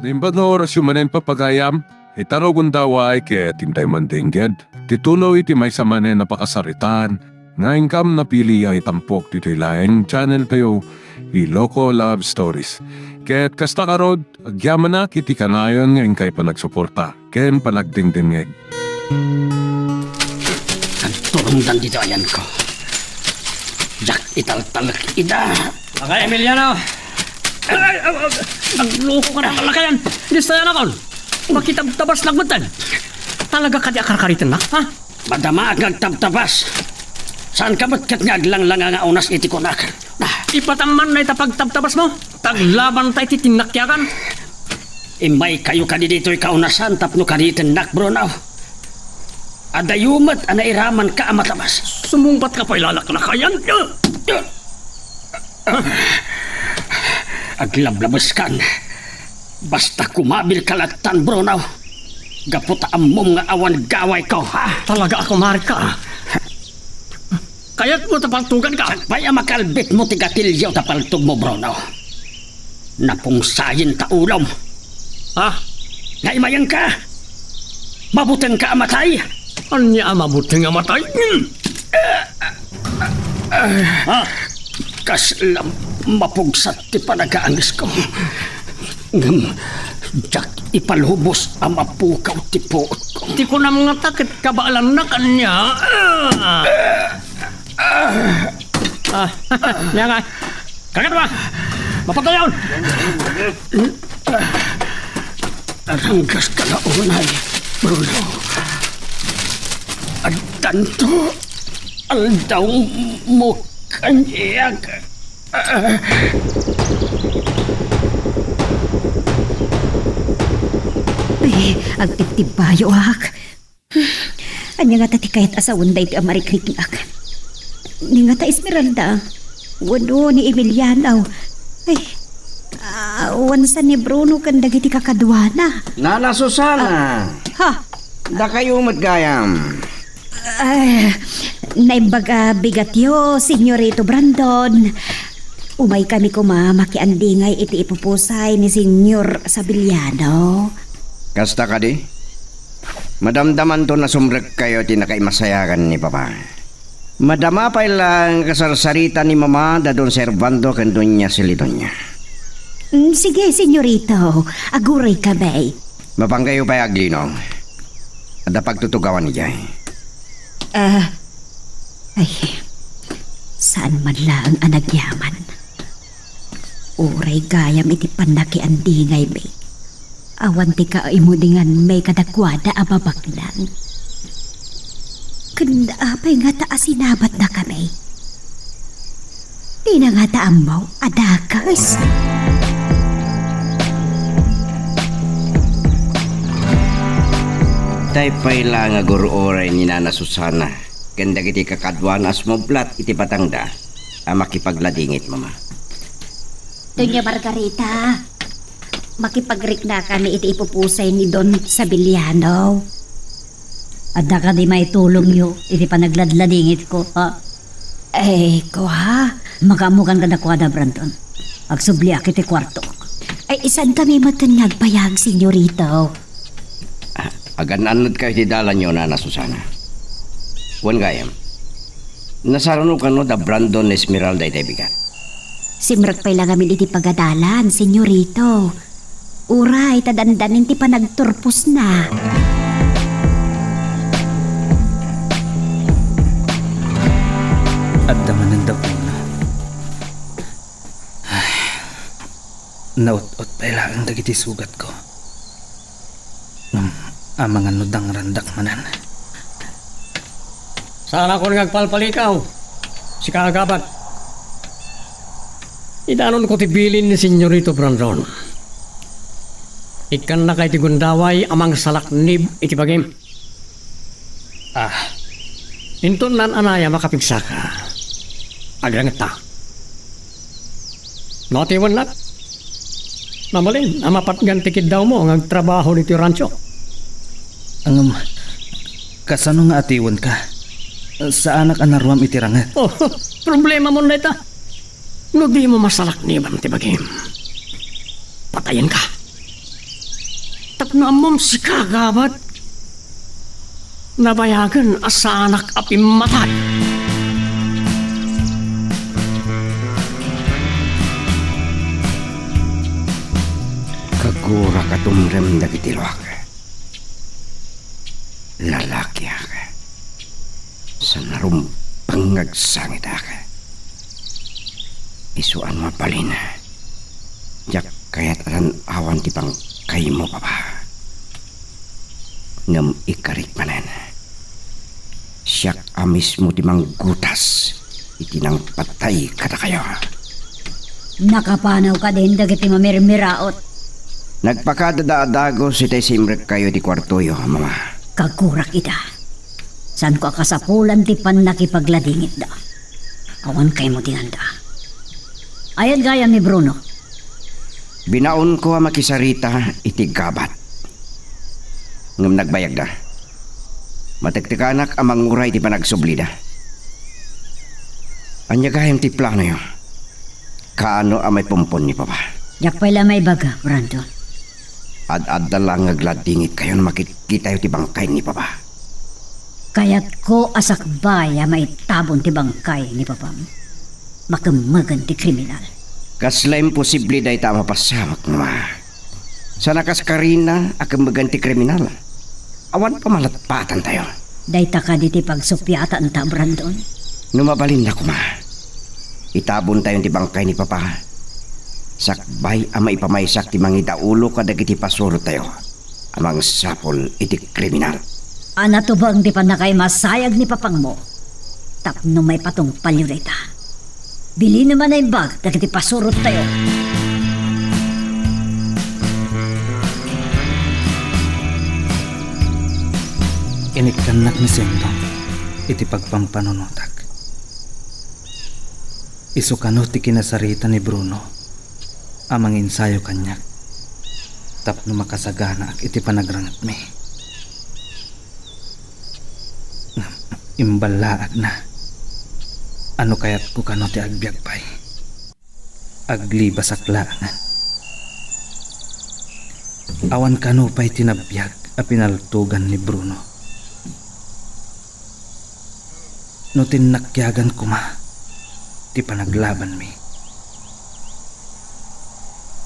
Nimbad na oras yung manen papagayam, itaro gundaway kaya tintay mandingged. Titulo iti may sa manen napakasaritan, nga ingkam napili ay tampok dito ilayang channel kayo, Iloko Love Stories. Kaya't kasta karod, agyaman na kiti kanayon ngayon kay panagsuporta, ken panagdingdingeg. Turundan dito ayan ko. Jak italtalak ida. Mga Emiliano! Nagloko ka na kalakayan! Distayan ako! Makitabtabas lang matan! Talaga ka di akar-karitan na, ha? Madama agag tabtabas. Saan ka ba't kat nga aglang-lang nga unas iti kunak? Ipataman na itapagtabtabas mo! Taglaban tayo titinakyakan! Imay kayo ka dito'y kaunasan tapno ka dito nak bronaw. Adayumat anairaman ka amatabas. Sumumpat ka pa ilalak-lakayan! Aglablabas kan. Basta kumabil kalatan bronaw. Gaputa amom nga awan gaway ko, ha? Talaga ako marit ka! Kaya't mo tapaltugan ka! Baya makalbit mo tigatilyaw tapaltog mo bronaw. Napungsayin ta ulom. Ha? Naimayan ka. Mabuting ka amatay. Anya mabuting nga matay? Ha? Kaslam mapugsat ti panagaangis ko. Jak ipalhubos ang mapukaw ti puot ko. Di ko na mga takit kabaalan na kanya. Niya nga. Kagat ba? Mapatayon! Aranggas ka na unay, Bruno. At tanto, aldaw mo kanyag. Agtip-tip bayo ak. Anya nga tati kahit asawan day ti amarikrik ak. Ni nga ta Esmeralda. Wado ni Emiliano. Ay, wansa ni Bruno kan dagiti kakadwana. Nana Susana. Ha? Da kayo matgayam. Ay, naimbaga bigat yo, Senyorito Brandon. Umay kami makiandingay iti ipupusay ni Senyor Sabiliano. Kasta ka di? Madamdaman to na sumrek kayo tinakaimasayakan ni Papa. Madama pa ilang kasarsarita ni Mama da don servando kan donya Silidonya. Sige, Senyorito. Aguray kami. Mapangkayo pa aglino. Ada pagtutugawan ni Jay. Ay, saan man lang ang nagyaman? Uray gayam iti panakiandingay may. Awan ti ka imudingan may kadakwada ababaklan. Kanda apay nga ta asinabat na kami. Di na nga ta amaw adakas. Tay payla nga guru oray ni Nana Susana. Ganda kiti kakadwan as moblat iti patangda. Makipagladingit, Mama. Doña Margarita, makipagrik na kami iti ipupusay ni Don Sabiliano. Ada ka di may tulong yo, iti panagladladingit ko, ha? Eh, ko ha? Magamukan ka na ko da, Brandon. Agsubliak iti kwarto. Ay, isan kami matanyag payag, Senyorito? Agananod kayo ti dalan nyo, Nana Susana. Wan gayam. Nasarano ka no da Brandon Esmeralda iti bigat. Simrek pa'y lang amin iti pagadalan, Senyorito. Uray, tadandanin ti panagturpos na. At daman ng dapuna. Naut-ot pa ilang dagiti sugat ko. Amang anudang randak manan. Sana ko nagpalpalikaw. Si Kaagabat. Idanon ko tibilin ni Senyorito Brandon. Ikan na kay ti gundaway amang salaknib iti bagim. Inton nan anaya makapigsaka. Agrangat ta. Natiwan nat. Namalin, amapat gantikid daw mo ang trabaho ni ti rancho. Ang kasano nga atiwan ka? Sa anak anaruam itirangat. Oh, problema mo na ito. No di mo masalak ni Ibang Tibagim. Patayin ka. Tapno amom si kagawad. Nabayagan asa anak api matay. Kagura ka tumrem dagiti luwag. Lalaki ka. Sa narumpang agsangit ka. Isuan mapalin. Jak kayat aran awan ti pang kay mo papa. Ngam ikarit manan. Siyak amis mo ti manggutas. Itinang patay kada kayo. Nakapanaw ka din dagiti mamirmiraot. Nagpakadadaadago si tay simrek kayo ti kwartoyo, mama. Kagurak ita. San ko akasapulan ti pan nakipagladingit da. Awan kay mo tinanda. Ayan gaya ni Bruno. Binaon ko ang makisarita iti gabat. Ngam nagbayag da. Matektikanak ang manguray ti panagsubli da. Anya gayam ti plano yo. Kaano ang may pumpon ni papa. Yak pala may baga, Brandon. Ad-ad na lang ngagladingit kayo na makikita yung ti bangkay ni papa. Kaya't ko asakbay may tabon ti bangkay ni papam. Makamagan ti kriminal. Kasla imposible dahi ta mapasamak nga. Sa nakaskarina akang maganti kriminal. Awan pa malatpatan tayo. Dayta ka di ti pagsupyatan ta, Brandon. Numabalin na ko ma. Itabon tayo ti bangkay ni papa. Sakbay ama ipamaysak ti mangita ulo kadagiti pasuro tayo. Amang sapol iti kriminal. Ana to bang di pa na kay masayag ni papang mo? Tapno may patong palyurita. Bili naman na yung bag, dagiti pasurot tayo. Inikanak ni Sendong, iti pagpampanunutak. Isukano ti kinasarita ni Bruno, amang ensayo kanyak. Tapno makasagana ak iti panagrangat mi. Imbalaag na. Ano kaya't ko kano ti agbyag pa'y? Aglibas aklaan. Awan kano pa'y tinabiyag a pinaltugan ni Bruno. No tinakyagan ko ma, ti panaglaban mi.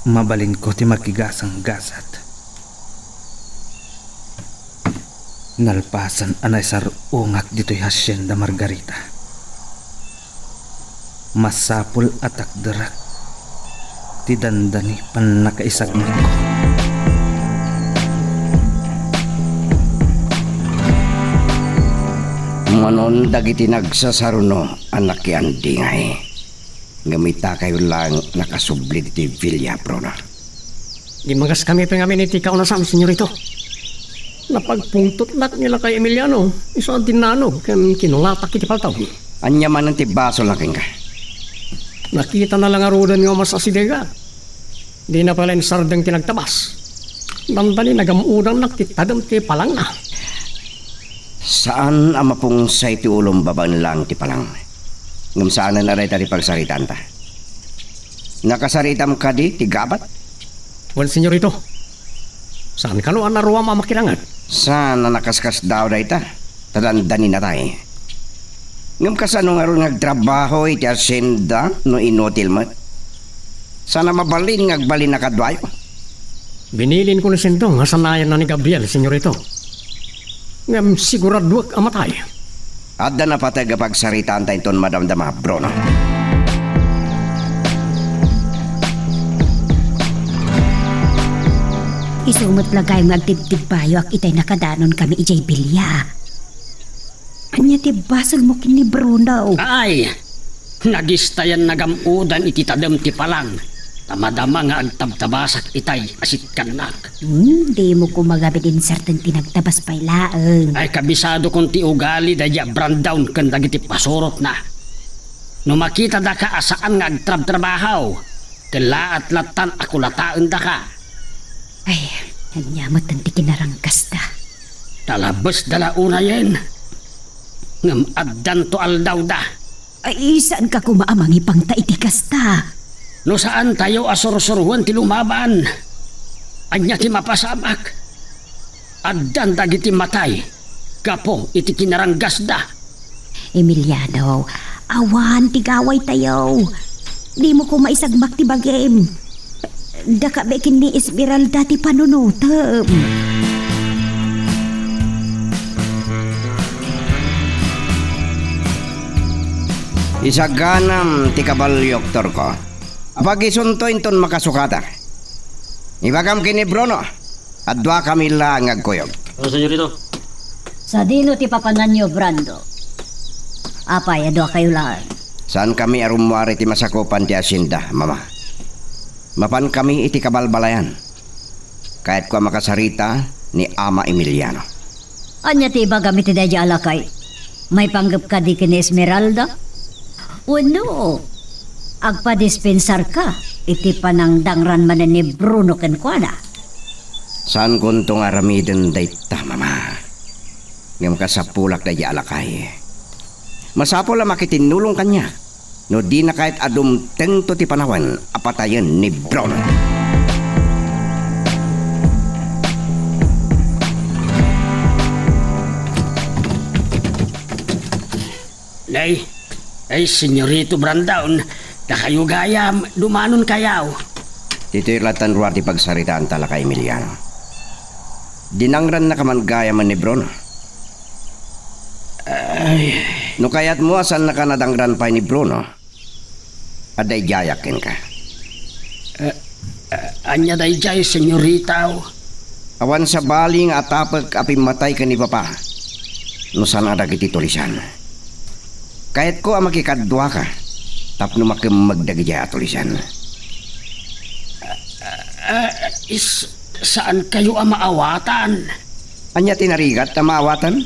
Mabalin ko ti makigasang gasat. Nalpasan anay sarungak dito'y Hacienda Margarita. Masapul at akdarak ti dandani pan nakaisagmit ko. Manon dagiti nagsasaruno anak yan dingay. Ngamita kayo lang nakasubli ti Villa Bruno. Di magas kami pengamin iti kaunasam, senyorito. Napagpungtot lak nila kay Emiliano. Iso ang tinano, kan kinulatak iti paltaw. Anya man ang tibaso laking ka. Nakita na lang arudan nga mas asidega. Di na pala yung sardang tinagtabas. Dandali nagamudang nakitadam ti palang na. Saan ang mapungsay ti ulong babang lang ti palang? Ngam saan na naray tari pagsaritan ta? Nakasaritam ka di ti gabat? Well, senyorito. Saan ka no ang naruwa mamakilangan? Saan na nakaskas daw da ita? Tadandani na tayo. Ngam kasano nga ron nagtrabaho iti asyenda no inotil mo? Sana mabalin ngagbalin na kadwayo. Binilin ko ni Sindong hasanayan na ni Gabriel, senyorito. Ngam siguradwak amatay. Adda na patay pagsaritaan tayo ton madamdama, Bruno. Isumot lang kayo magtibtib payo ak itay nakadanon kami ijay bilya. Anya ti basol mo kini Bruno. Ay, nagistayan nagamudan iti tadam ti palang. Tamadama nga agtabtabasak itay asit kanak. Di mo ko magabit din certain tinagtabas pailaan. Ay kabisado kong ti ugali dadya brand down kan dagiti pasurot na. No makita da ka asaan nga agtrab-trabahaw. Tila at latan ako lataan da ka. Ay, nanyamat ang ti kinarangkas da. Talabas dala una yan. Ngam addan to aldaw da. Ay, saan ka kumaamang ipang taitikas ta? No saan tayo asursuruan ti lumaban. Anya ti mapasamak. Addan dagiti matay. Gapo iti kinaranggas da. Emiliano, awan tigaway tayo. Di mo ko maisagmak ti bagim. Daka bekin ni Esmeralda ti panunutem. Isaganam ti kabalyok torko. Pagisuntoin ton makasukata. Ibagam kini Bruno. At dua kami lang agkuyog. Sa dino ti papanan nyo, Brando. Apay, ado kayo lang. Saan kami arumwari ti masakupan ti asinda, mama? Mapan kami iti kabalbalayan. Kahit ko makasarita ni Ama Emiliano. Anya ti iba gamit ti dadya alakay? May panggap ka di kini Esmeralda? Uno, agpadispensar ka. Iti panangdangran manan ni Bruno Kenkuana. Saan kuntong aramiden dayta, mama? Ngam kasapulak da alakay. Masapol la makitinulong kanya. No di na kahit adumteng to ti panawan apatayan ni Bruno. Ay, senyorito Brandown, na kayo gayam, dumanon kayaw. Dito'y latan ruwa ti pagsaritaan tala kay Emiliano. Dinangran na kaman gaya man ni Bruno. Ay, No kaya't mo asan na ka nadangran pa ni Bruno, aday jayakin ka. anya day jay, senyoritaw. Awan sa baling atapag api matay ka ni Papa. No sana dagiti tulisan. Kahit ko ang makikadwa ka, tapno makimagdagiti tulisan. Saan kayo ang maawatan? Anya tinarigat na maawatan?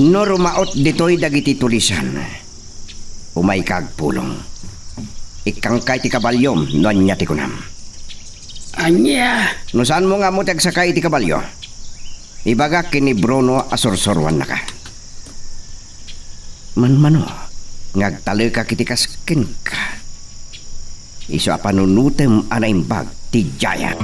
No rumaot dito'y dagiti tulisan. Umay kagpulong. Ikang kay ti kabalyom, no anya ti kunam. Anya? No saan mo nga mo tagsakay ti kabalyo? Ibaga kini Bruno asursurwan na ka. Manmano, ngagtalo ka kiti kaskin ka. Iso panunutem anaimbag ti jayat.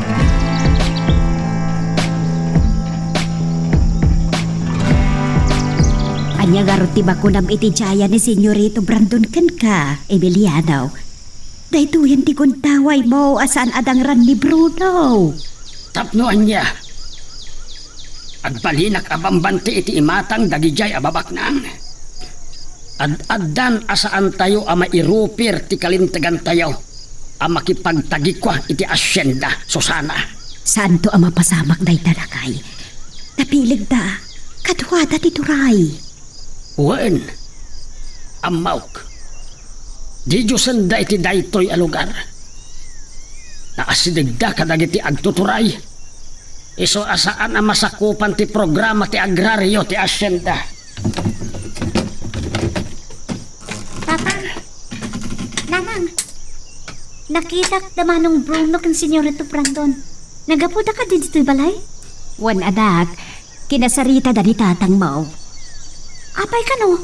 Anya garot ti bakunam iti jaya ni Senyorito Brandon ken ka, Emiliano. Daytoyan ti kuntaway mo asaan adangran ni Bruno. Tapno anya? Agbalinak abambanti iti imatang dagijay ababaknang. Ad-addan asaan tayo ama irupir ti kalintagan tayo. Ama kipagtagikwa iti asyenda, Susana. Saan to ang mapasamak day talakay? Napilig da, kadwada ti turay. Wen, amawk. Di Diyosan da iti daytoy a lugar. Naasidigda kadagiti agtuturay. Iso asaan ang masakupan ti programa ti agraryo ti asyenda. Tatang, nanang, nakita damanong Bruno kan Senyorito Brandon. Nagapuda ka din dito'y balay? Wan anak, kinasarita da ni tatang mo. Apay ka no?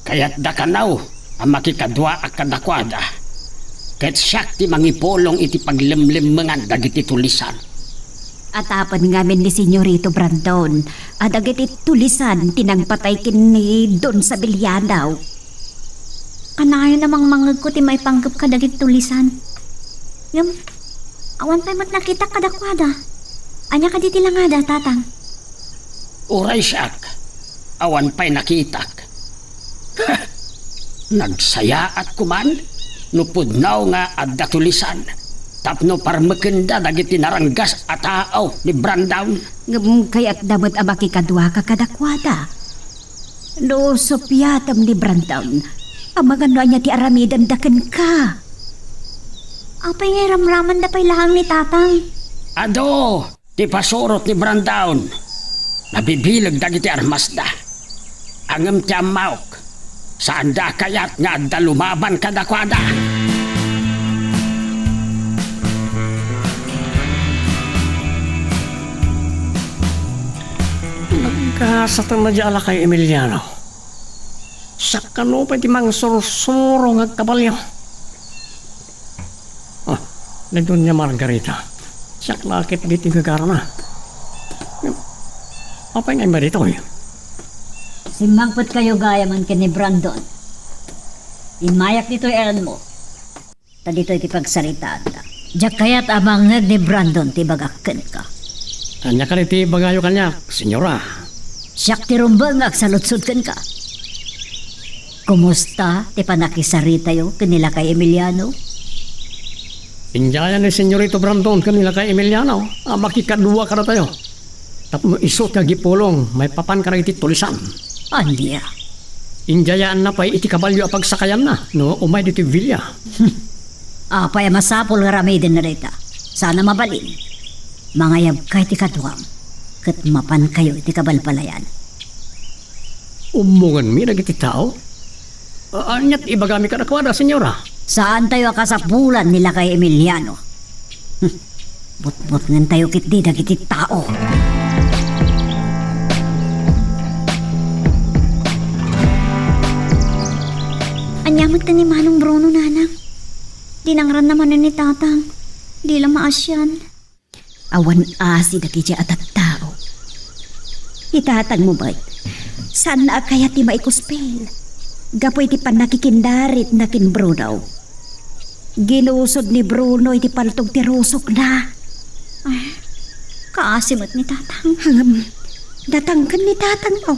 Kaya't da kanaw ang makikadwa at kadakwada. Kaya't siyak ti mangipolong iti paglimlimangan dagiti tulisan. Atapan ngamin ni Senyorito Brandon, at agiti tulisan tinangpatay kini Don sa Bilyanaw. Kanayo namang mangag ko ti may panggap ka dagiti tulisan. Yung, awan pa'y mat nakita kadakwada. Anya ka di tilangada, tatang. Uray siyak, awan pa'y nakitak. Nagsaya at kuman, nupudnaw nga adda tulisan. Tapno parmakenda dagiti naranggas at taaw ni Brandown. Kaya't damot ang makikadwa ka kadakwada. No, sopyatam ni Brandown. Ang mga niya ti aramidan daken ka. Apay nga ramraman da pa'y lahang ni tatang. Ado, ti pasurot ni Brandown. Nabibilag dagiti armasda. Angam ti amawk. Saan da kayat nga adda lumaban kadakwada. Kasatan na di ala kay Emiliano. Sakano pa di mang sursuro nga kabalyo. Nagdoon niya Margarita. Siyak lakit di tigagara na. Apa nga marito eh? Simbangpot kayo gaya man ni Brandon. Imayak dito eran mo. Ta dito iti pagsaritaan ta. Diyak kaya't abang ni Brandon ti bagakken ka. Anya ka iti bagayo kanya, senyora. Siyak ti rumbang agsalutsud ken ka. Kumusta ti panakisarita yo kanila kay Emiliano? Injaya ni senyorito Brandon kanila kay Emiliano. Makikadua ka na tayo. Tapno isot ka gipulong, may papan ka na iti tulisan. Andiya. Injayaan na pa'y iti kabalyo apag sakayan na, no umay diti Villa. Apay masapol nga ramay din na rita. Sana mabalin. Mangayab kay ti katuwang. Kat mapan kayo iti kabalpalayan. Umungan mi nagiti tao? Anyat ibagami ka na kwada, senyora. Saan tayo kasapulan nila kay Emiliano? But-but ngan tayo kit di dagiti tao. Anyamot ka ni Manong Bruno, nanang. Dinangran naman na ni tatang. Di lang maasyan. Awan asi dagiti atat tao. Itatag mo ba'y? Saan na kaya ti maikuspel? Gapoy ti panakikindarit na kin Bruno. Ginusod ni Bruno iti paltog ti rusok na. Ay, kaasimot ni tatang. Datangkan ni tatang mo.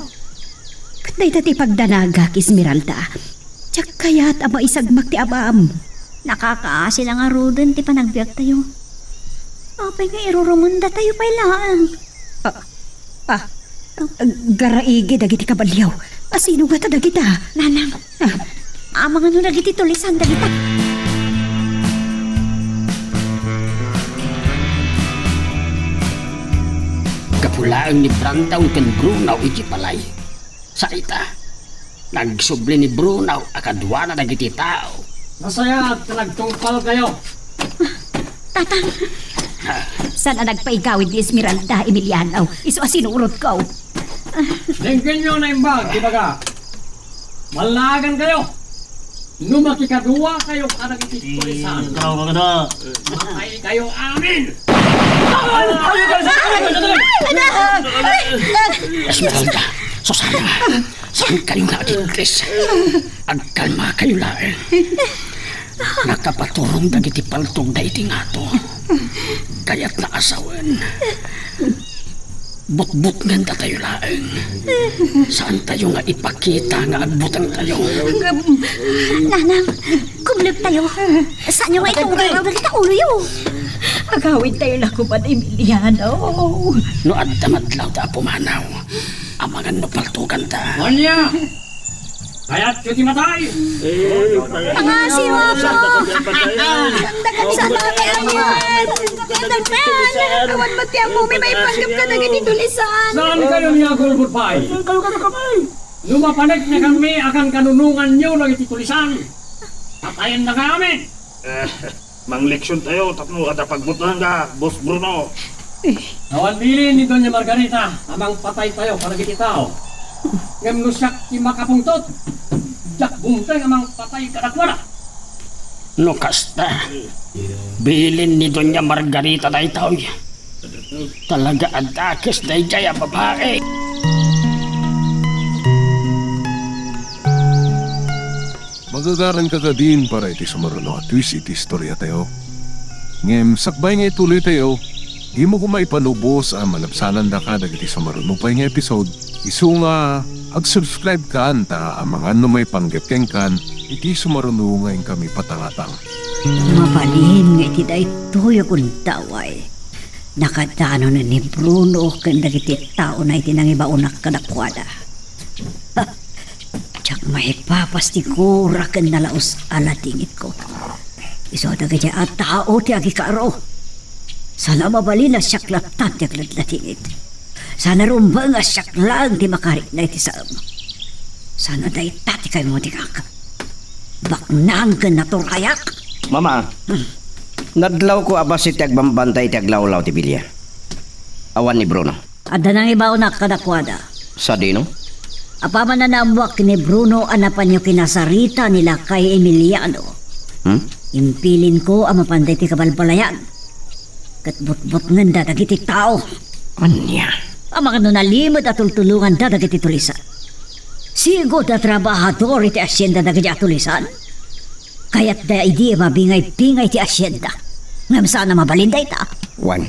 Katay ti pagdanaga kis Miranda. Tsak kaya't ama isagmak ti abam. Nakakaasi lang nga roden ti panagbiag tayo. Apay nga irurumunda tayo pa ilaan. Garaigi dagiti kabalyaw. Asino nga ta dagita? Nanang, amang ano dagiti tulisan dagita. Kapulaan ni Brandon ken Bruno iti palay. Sa ita, nagsubli ni Bruno akadwa na dagiti tao. Masaya at nagtungpal kayo. Tatang, saan na nagpaigawid ni Esmeralda Emiliano? Iso asinurot ko. Lingkin nyo na imbag, di baga? Malagan kayo. Numakikadua kayo ka nagiti tulisan. Matay kayo amin! Esmeralda, Susana, saan kayo nakikris? Agkalma kayo laeng. Nakapaturong dagiti paltog da iti ngato. Kaya't nakasawan. But-but nganda tayo laeng. Saan tayo nga ipakita nga agbutang tayo? Nanang, kumlog tayo. Saan nyo nga itong garaw na kita ulo yun? Agawin tayo na kuman Emiliano. No addamadlaw da pumanaw. Amangan no paltugan ta. Manya! Kaya't yung matay! Mga siwa po! Dagan sana kaya yan! Dagan! Awan mati ang mumi may panggap ka na ganito lisan! Saan kayo niya gulbot pa'y? Kayo ka na kamay! Lumapanik na kami akan kanunungan nyo ng ititulisan. Patayin na kami! Mang leksyon tayo, tapno ada pagbutuhan ka, Boss Bruno. Awan bilin ni Doña Margarita, amang patay tayo para giti tao. Ngam nusyak ti makapungtot. Jak buntay amang patay kadakwala. No kasta. Bilin ni Doña Margarita na itaw. Talaga adakis na ijaya babae. Magagaran ka din para iti sumaruno at twist iti istorya tayo. Ngem sakbay nga ituloy tayo, di mo kumaipanubos ang malapsanan da ka dagiti sumaruno pa nga episode. Isu nga ag-subscribe ka anta ang mga ano may panggepkeng kan iti sumaruno nga kami patangatang. Mabalin nga iti da ito'y kung taway. Nakadano na ni Bruno kanda iti tao na iti nangibaunak kadakwada. Tsak mahipapas ti kura kan nalaos alatingit ko. Iso da kaya at tao ti agikaro. Sana mabalin na syaklatan ti agladlatingit. Sana rumba nga syaklang ti makarik na iti saam. Sana dahi tati kayo mo ti kaka. Baknang ka naturayak. Mama, nadlaw ko abas iti agbambantay iti aglawlaw ti Bilya. Awan ni Bruno. Ada nang ibaw na kadakwada. Sa dino? Apaman na naamwak ni Bruno anapan niyo kinasarita nila kay Emiliano. Impilin ko ang mapanday ti kabalbalayan. Katbot-bot nganda dagiti tao. Anya? Ang mga nalimod at tultulungan da dagiti tulisan. Sigod na trabahador iti asyenda dagiti tulisan. Kaya't da idi mabingay-bingay ti asyenda. Ngam saan na mabalinday ta? Wan,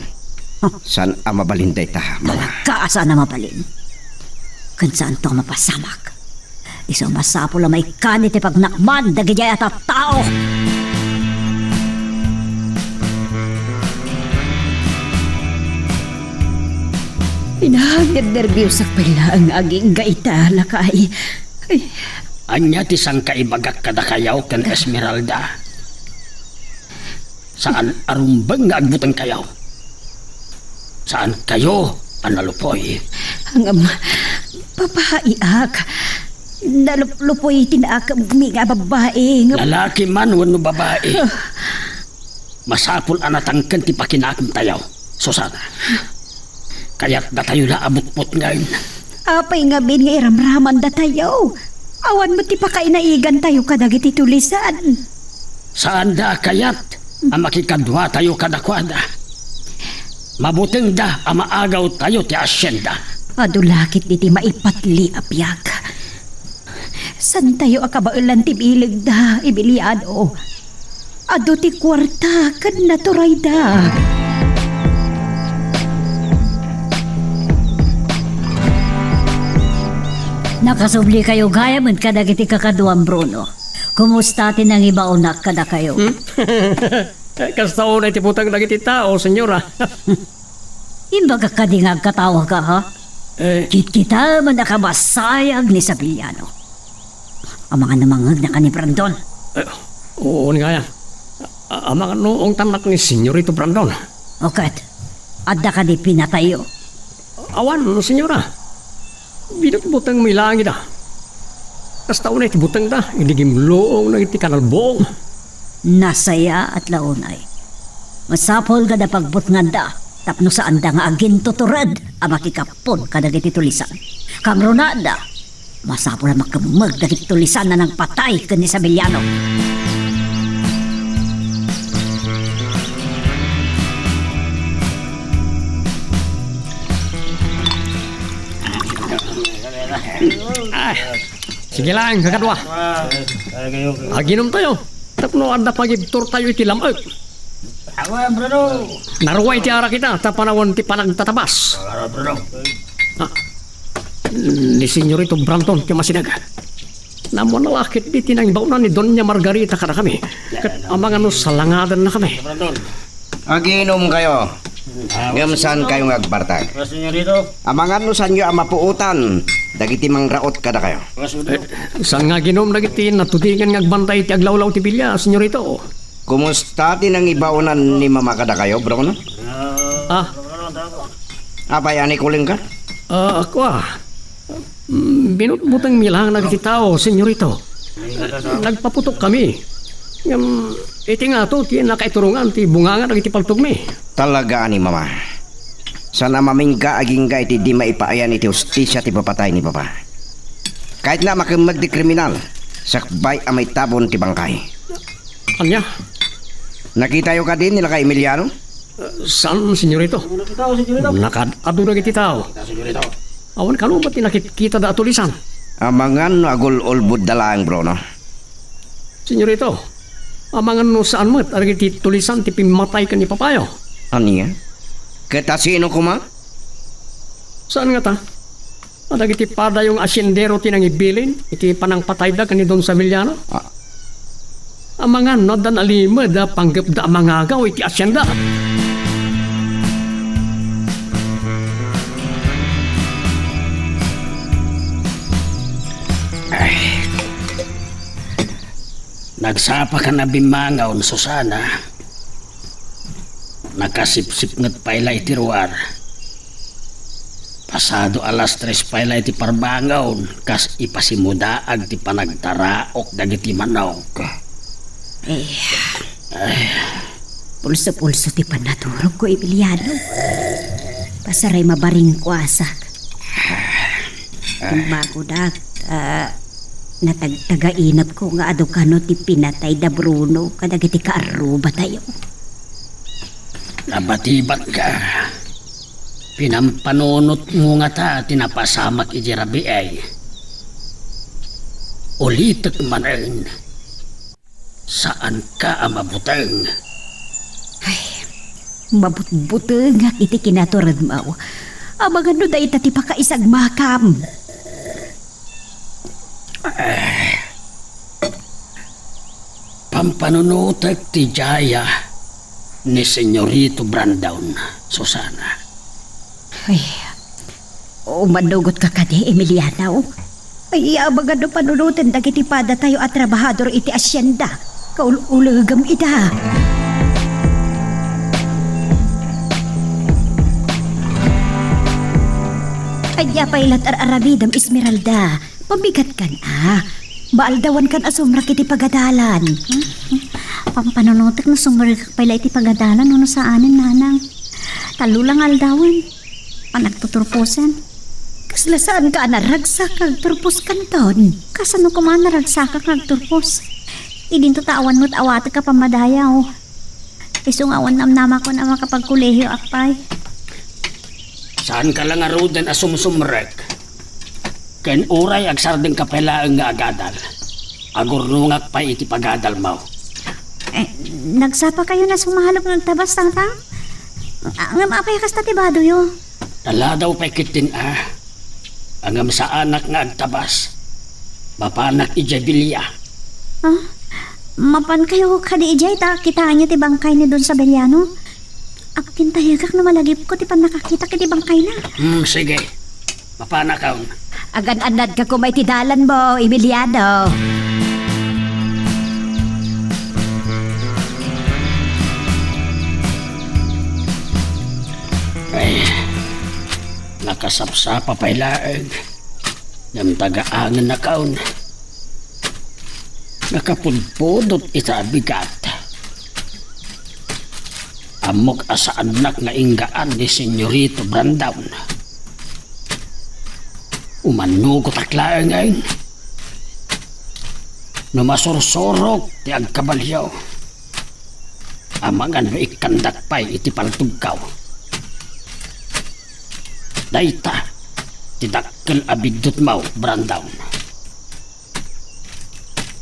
saan ang mabalinday ta, mga? Kaasa na mabalin. Kan saan to mapasamak. Isang masapo la may kanit pag nakman dagiti at tao. Pinahagad nervyos pala ang aging gaita lakay. Ay, Anya ti sang kaibagak kada kayaw ken Esmeralda. Saan arumbeng nga agbutan kayaw? Saan kayo analupoy? ang papaiak. Nalupoy tinaak nga babae nga Lalaki man wano babae. Masapul anatangken ti pakinakam tayaw. Susana. Kaya't datayo na abutpot ngayon. apay nga bin nga iramraman da tayo. Awan mo ti pakainaigan tayo kadagiti tulisan. Saan da kayat ang makikadwa tayo kadakwada? Mabuting da ang maagaw tayo ti asyenda. Adulakit iti maipatli apyag. San tayo akabailan ti bilig da ibiliado? Ado ti kwarta kad naturay da. Nakasubli kayo gaya man kadagiti kakaduang Bruno. Kumusta tin ang ibaunak kada kayo? Kastaon ay tiputang dagiti tao, senyora. Imbaga ka di nga katawa ka ha? Kita man nakamasayag ni Sabiliano. Ang mga namangag na ka ni Brandon. Oo nga yan. Ang mga noong tanak ni Senyorito Brandon. Okat, adda ka di pinatayo. Awan, senyora. Binutbutang may langit ah. Kastaon ay tibutang da. Inigimloong na iti kanalbong. Nasaya at launay. Masapol ka na pagbut nga da. Tapno saan da nga agin tuturad ang makikapon ka dagiti tulisan. Kang Ronada, masapol na makamag dagiti tulisan na ng patay ka ni Sabiliano. Sige lang, kakadwa. Aginom tayo. Tapno anda pagibtor tayo iti lamag. Naruway ti ara kita, tapanawan ti panagtatabas. Ni Senyorito Brandon ti masinag. Namo na lakit di tinangbaunan ni Doña Margarita kada kami. Kat amang ano salangadan na kami. Aginom kayo. Ngamsan kayo ngagbartag. Amangan no sanyo ang mapuutan. Dagiti mangraot kada kayo. Saan nga ginom nagiti natutigan ngagbantay ti aglawlaw ti bilya, Senyorito. Kumusta tin ang ibaunan ni mama kada kayo, bro? No? Apay ani kuling ka? Ako binutbutang milang nagiti tao, Senyorito. Nagpaputok kami. Iti nga to, ti nakaiturungan, ti bungangan nagiti paltugmi. Talaga ani mama. Sana mamingka aging ka iti di maipaayan iti ustisya ti papatay ni papa. Kahit na makimag di kriminal, sakbay amay tabon ti bangkay. Anya? Nakita yo ka din nila kay Emiliano? Saan, Senyorito? Nakadado nagiti tao. Awan ka ba't tinakikita da atulisan? Amangan no agul-ulbud dalang bro no? Senyorito, amangan no saan mo at aragiti tulisan ti pimatay ka ni Papayo. Ano nga? Kita sino kuma? Saan nga ta? Adagiti pada yung asyendero tinang ibilin, iti panang patay da ka ni Don Sabiliano. Amangan no dan alima da panggap da amangagaw iti asyenda. Nagsapa ka na bimangaw na Susana. Nakasipsip ngat paila iti ruwar. Pasado alas 3 paila iti parbangaw. Kas ipasimudaag ti panagtaraok dagiti manawk. Pulso-pulso ti panaturog ko Emiliano. Pasaray mabaring kwasak. Kung bago na natagtagainap ko nga adukano ti pinatay da Bruno kadagiti kaaruba tayo. Nabatibat ka. Pinampanunot mo nga ta tinapasamak ijirabi ay. Ulitek manen. Saan ka amabuteng? Mabut-buteng nga iti kinaturad mo. Abangan no da itati pa kaisag makam. Pampanunutek ti Jaya ni Senyorito Brandown, Susana. Ay, manugot ka kadi, Emiliano. Ay, abangan no panunutan dagiti pada tayo at trabahador iti asyenda. Kaulagam ita. Aya pailat arabidam Esmeralda. Pabigat kan Baaldawan kan asumrak iti pagadalan. Pampanunutek na sumurikak pala iti pagadalan no sa anin nanang. Talulang aldawan. Panagtuturpusan. Kaslasaan ka naragsak kag turpos kanton. Kasano ko man naragsaka kag turpos. Idin to tawan mo't awate ka pamadayaw. Isungawan namnama ko na makapagkulehiyo akpay. Saan ka lang arudan asumsumrek? Ken uray agsardeng kapelaang nga agadal. Agurnungak pa iti pagadal mo. Nagsapa kayo na sumahalok ng tabas tangtang? Ang apay kas tatibado yo. Tala daw pa kitin Angam sa anak nga agtabas. Mapanak ijabilya. Mapan kayo kadi ijay ta kitaan niyo ti bangkay ni Don Sabeliano. Akin tayagak na malagip ko ti pan nakakita kiti bangkay na. Sige. Mapanakaw. Agan-anad ka kumay ti dalan mo, Emiliano. Ay, nakasapsapa pa ilaag. Yung taga-angan na kaon. Nakapudpudot ita bigat. Amok asa anak nga inggaan ni Senyorito Brandown. Umanugot aklaan ngayon. Numasursurok ti agkabalyaw. Amangan mo ikandak pa'y iti paltugkaw. Dayta, ti dakkel abigdot mau, Brandown.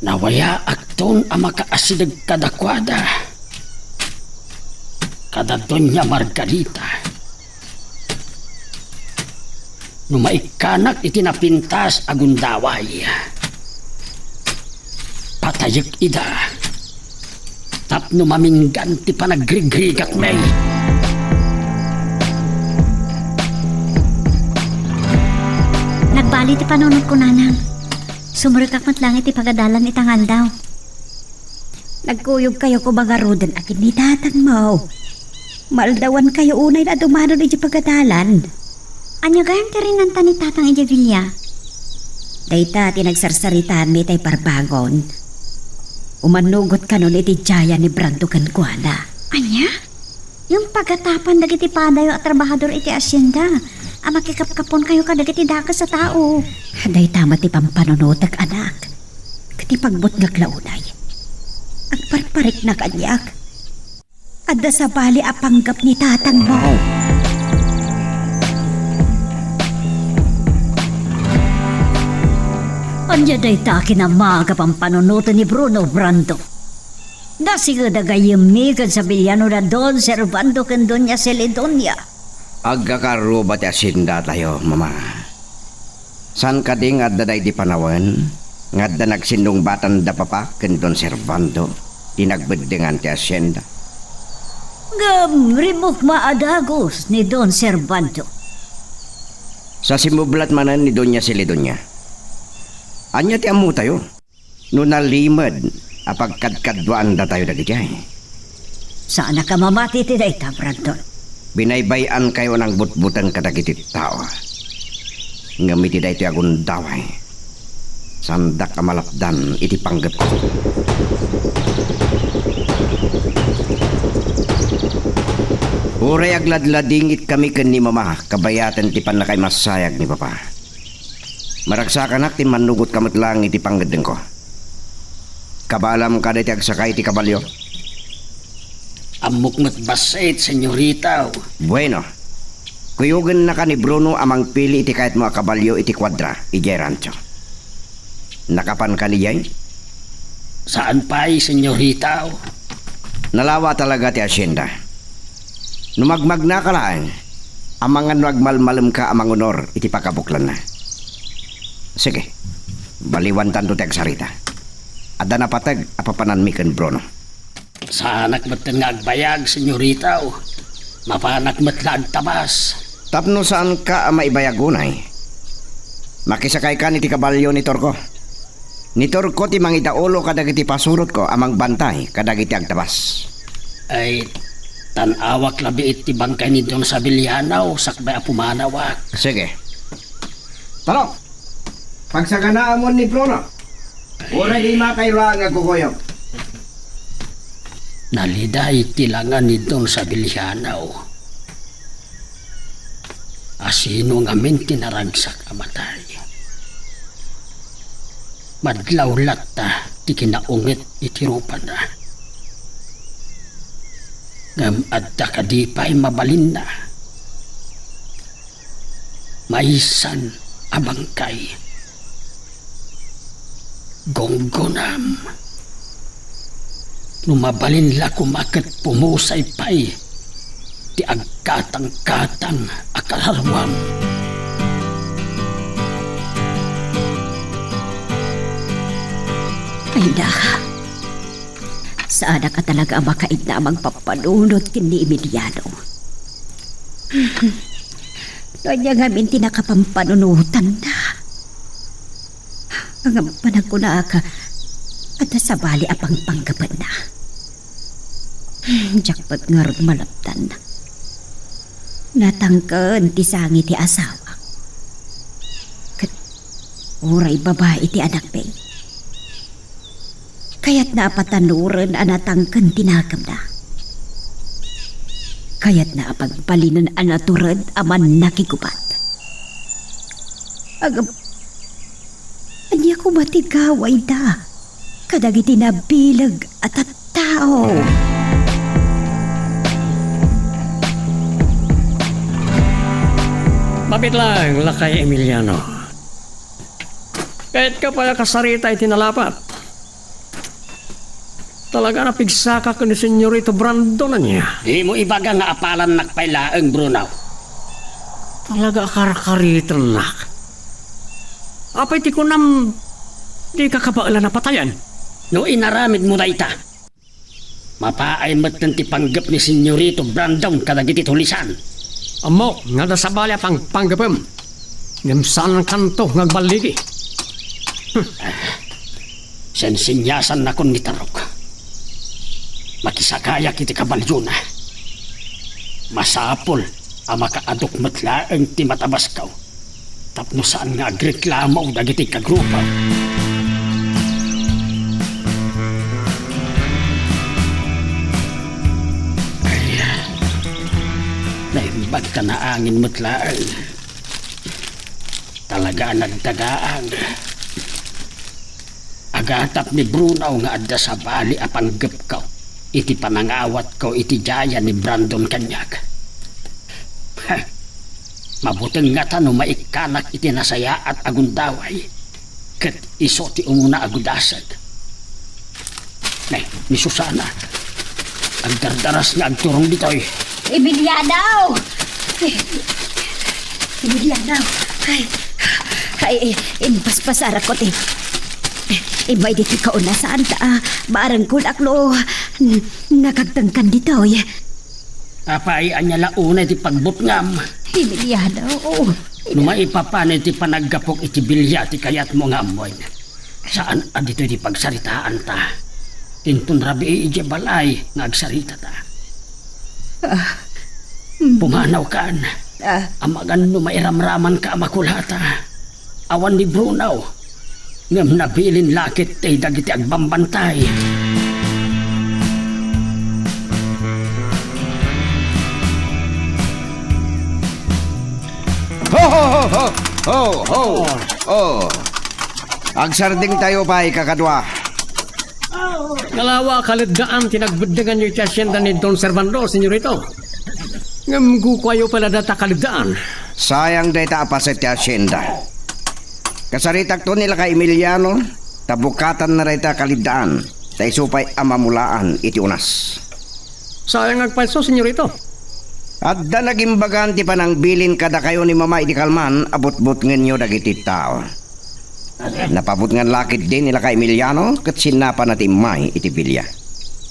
Nawaya akton ang makaasidag kadakwada. Kada Doña Margarita. Numaikanak iti napintas agundaway. Patayag ida. Tapno maminggan ti panagrigrigak may. Nagbali ti panunod ko nanang. Sumurikak mat lang iti pagadalan itangal daw. Nagkuyog kayo ko bagarudan akin ni tatang mo. Maldawan kayo unay na dumano iti pagadalan. Anya gayang tirinan ni tatang Ejevilla? Dayta tinagsarsaritaan mi tay parbangon. Umanugot ka nun iti Jaya ni Brando Cancuana. Anya? Yung pagatapan dagiti padayo at trabahador iti asyenda. Ang makikapkapon kayo ka dagiti dakas sa tao. Dayta mati pampanunotak anak. Kati pagbot nga klaunay. Agparparik na kanyak. Adda sa bali apanggap ni tatang mo. Anya dayta kinamaga pampanunutan ni Bruno Brando. Dasiga dagayamigan sa bilyano na Don Servando ken Doña Celedonia. Agkakaruba ti asinda tayo, mama. San ka di nga daday di panawan? Nga da nagsindong batan da papa ken Don Servando. Tinagbeddengan ti asyenda. Rimok maadagos ni Don Servando. Sa simublat manan ni Doña Celedonia. Anya ti amu tayo? No nalimad, apagkadkadwaan da tayo dagijay. Saan ka mamati ti dayta, Brandon? Binaybayan kayo ng butbutan kadagiti tao. Ngamiti da iti agundaway. Sandak kamalapdan iti panggap ko. Uray agladladingit kami ken ni mama kabayatan ti panakay masayag ni papa. Maragsakan ti manugot kamot lang iti panggedeng ko. Kabalam ka iti agsakay ti kabalyo. Amok mat basait, senyorita. Bueno, Kuyugan na ka ni Bruno amang pili iti kahit mga kabalyo iti kwadra, ijay rancho. Nakapan ka ni Jay? Saan pa'y, senyorita? Nalawa talaga ti asyenda. Numagmag na ka lang, amangan nagmalmalem ka amang honor iti pakabuklan na. Sige, baliwan tanto ti agsarita. Ada na patag apapanan mi ken Bruno. Sanak matan nga agbayag, senyorita. Mapanak matlag tabas. Tapno saan ka maibayagunay? Makisakay ka ni ti kabalyo ni Torko. Ni Torko ti mangidaulo kadagiti pasurot ko amang bantay kadagiti agtabas. Ay, tanawak labi iti bangkay ni Don Sabiliano, sakbay apumanawak. Sige. Talo! Pagsaganaan mo ni Bruno. Ura di makailangan nga kukuyog. Naliday tilangan ni Don Sabiliano. Asino nga men tinaragsak amatay. Madlaw latta ti kinaungit iti rupa na. Ngam adda kadipay mabalin na. Maisan abangkay. Gonggonam. Numabalin la kumakat pumusay pay. Ti agkatang-katang akalarwam. Ay da. Saan ka talaga makaid na magpapanunod kini Emiliano? Kanya nga minti nakapampanulutan na. Ang panagkuna ka at sabali apang panggapan na. Jakpat nga ron malaptan. Natangkan ti sangi ti asawa. Kat uray babae ti anak bay. Kaya't napatanuran anatangkan tinagam na. Kaya't naapagpalinan anaturad aman nakigubat. Agam, anya ko matigaway da. Kadagiti na bilag at at tao. Mapit lang, lakay Emiliano. Kahit ka pala kasarita itinalapat. Talaga na pigsaka ko ni Senyorito Brandon na niya. Di mo ibaga nga apalan nakpailaang, Bruno. Talaga karkarita nak. Apay ti ko nam di kakabala na patayan. No inaramid mo na ita. Mapaay matan ti panggap ni Senyorito Brandon kadagiti tulisan. Amo, nga da sabali apang panggapem. Ngamsan ang kanto ngagbaligi. Sensinyasan na kon ni Tarok. Makisakaya kiti kabalyo na. Masapol ang makaadok matlaang ti matabaskaw. Tapno saan nga agreklamo dagiti kagrupa. Naimbag ka na angin matlaan. Talaga nagdagaan. Agatap ni Bruno nga adda sa bali apanggap ko. Iti panangawat ko iti jaya ni Brandon Kanyag. Mabuting nga tanong maikanak iti nasaya at agundaway. Kat iso ti umuna agudasag. Ni Susana. Ang dardaras nga agturong ditoy. Emiliano! Emiliano! Ay, inpaspasara ko ti. Ibay dito ka una saan ta. Barang kulaklo. Nakagtangkan dito. Apay anya launa iti pagbutngam. Emiliano, Numaipapan iti panaggapok iti bilya ti kayat mo nga amoy. Saan adito iti pagsaritaan ta. Intun rabi ije balay nga agsarita ta. Pumanaw kaan. Amagan numairamraman ka amakulata. Awan ni Bruno. Ngam nabilin lakit tay dagiti agbambantay. Ho ho ho ho ho ho ho. Agsarding tayo pa kakadwa. Ngalawa kalidgaan tinagbudagan niyo iti asyenda ni Don Servando, senyorito. Ngamgu kayo pala data kalidaan. Sayang day ta apa sa ti asyenda. Kasaritak to nila ka Emiliano, tabukatan na rin ta kalidaan, ta isupay amamulaan iti unas. Sayang agpalso, senyorito. At da naging baganti pa ng bilin kada kayo ni Mama iti kalman, abot-bot nganyo dagiti tao. Napabot ngan lakit din nila ka Emiliano, kat sinapa na timay iti bilya.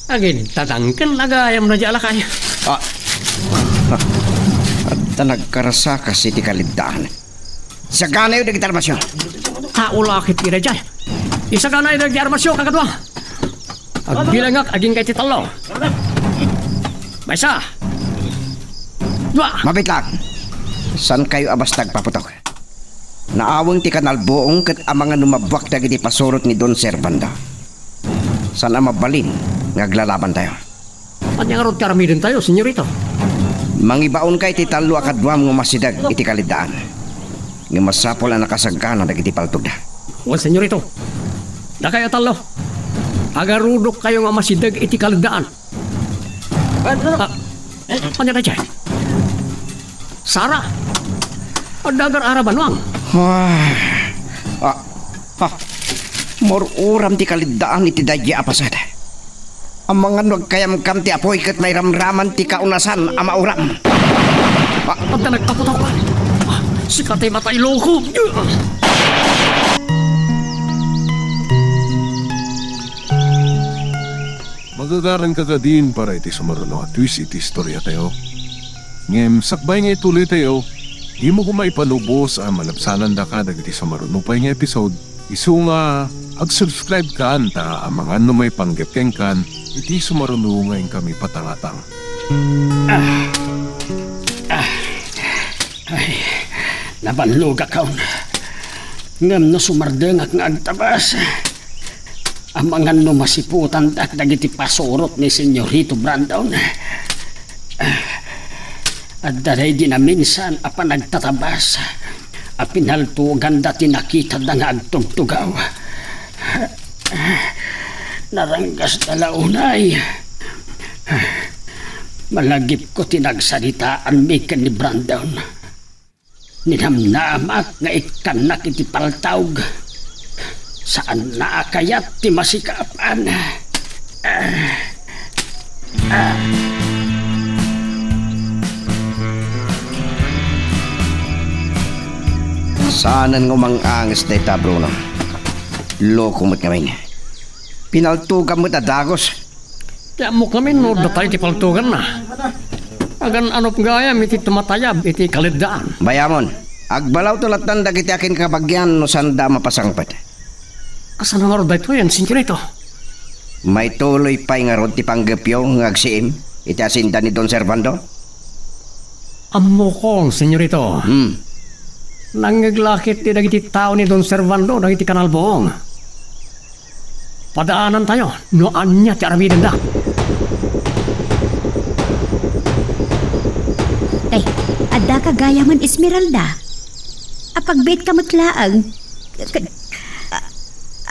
Agin, tatangkan lagayam na di alakay. At da nagkarasakas iti kalidaan. Sagana yun dagiti armasyon. Ulakit ira dyan. Isa ka na yung armasyon kakadwa. Agbilangak aging kay titalo. Maysa. Dua. Mabitlag. San kayo abastag paputok? Naawang ti kanal buong kat ang mga numabwak dagiti pasurot ni Don Servando. San ang mabalin ngaglalaban tayo? At yung arod karami din tayo, senyorito. Mangibaon kay ti talo akadwam ng masidag iti kalidaan. Nga masapol ang nakasagana dagiti paltog da. O, senyorito. Da kayo talo. Agarudok kayo nga masidag iti kalidaan. Ano na dyan? Sara. Ang dagar araban wang. Mor uram ti kalidaan iti dadya apasada. Ang mga nagkayam kam ti apoy kat may ramraman ti kaunasan ama uram. At na nagkaputok. Sikatay matay loko. Magagaran ka din para iti sumaruno at twist iti istorya tayo. Ngem, sakbay nga ituloy tayo, di mo kumaipanubos ang malapsanan da ka dagiti sumaruno pa nga episode. Isu nga, ag-subscribe ka anta ang mga may panggepkeng kan, iti sumaruno ngayon kami patangatang. Nabanlog akaw na. Ngam no sumardengak nga agtabas. Ang mga no masiputan at dagiti pasurot ni Senyorito Brandon. At daray di na minsan apa nagtatabas. A pinaltugan dati nakita na nga agtugtugaw. Naranggas na launay. Malagip ko tinagsalitaan mi ni Brandon. Ninamnamak nga ikanak iti paltawg. Saan na kayat ti masikapan? Saanan ngumang-angas na ita, Bruno? Loko mo't kami. Pinaltugan mo't adagos. Kaya mo kami no datay ti paltugan na. Agan anop gaya iti tumatayab iti kalidaan. Bayamon, agbalaw tulatan dagiti akin kabagyan no sanda mapasangpat. Kasan nga roday to yan, senyorito? May tuloy pa'y nga rod ti panggapyo ngagsiim iti asinda ni Don Servando? Amo kong, senyorito. Nangaglakit ti dagiti tao ni Don Servando dagiti kanal buong. Padaanan tayo, noan niya ti aramidin da. Ada ka gaya man Esmeralda. Apagbait ka matlaang.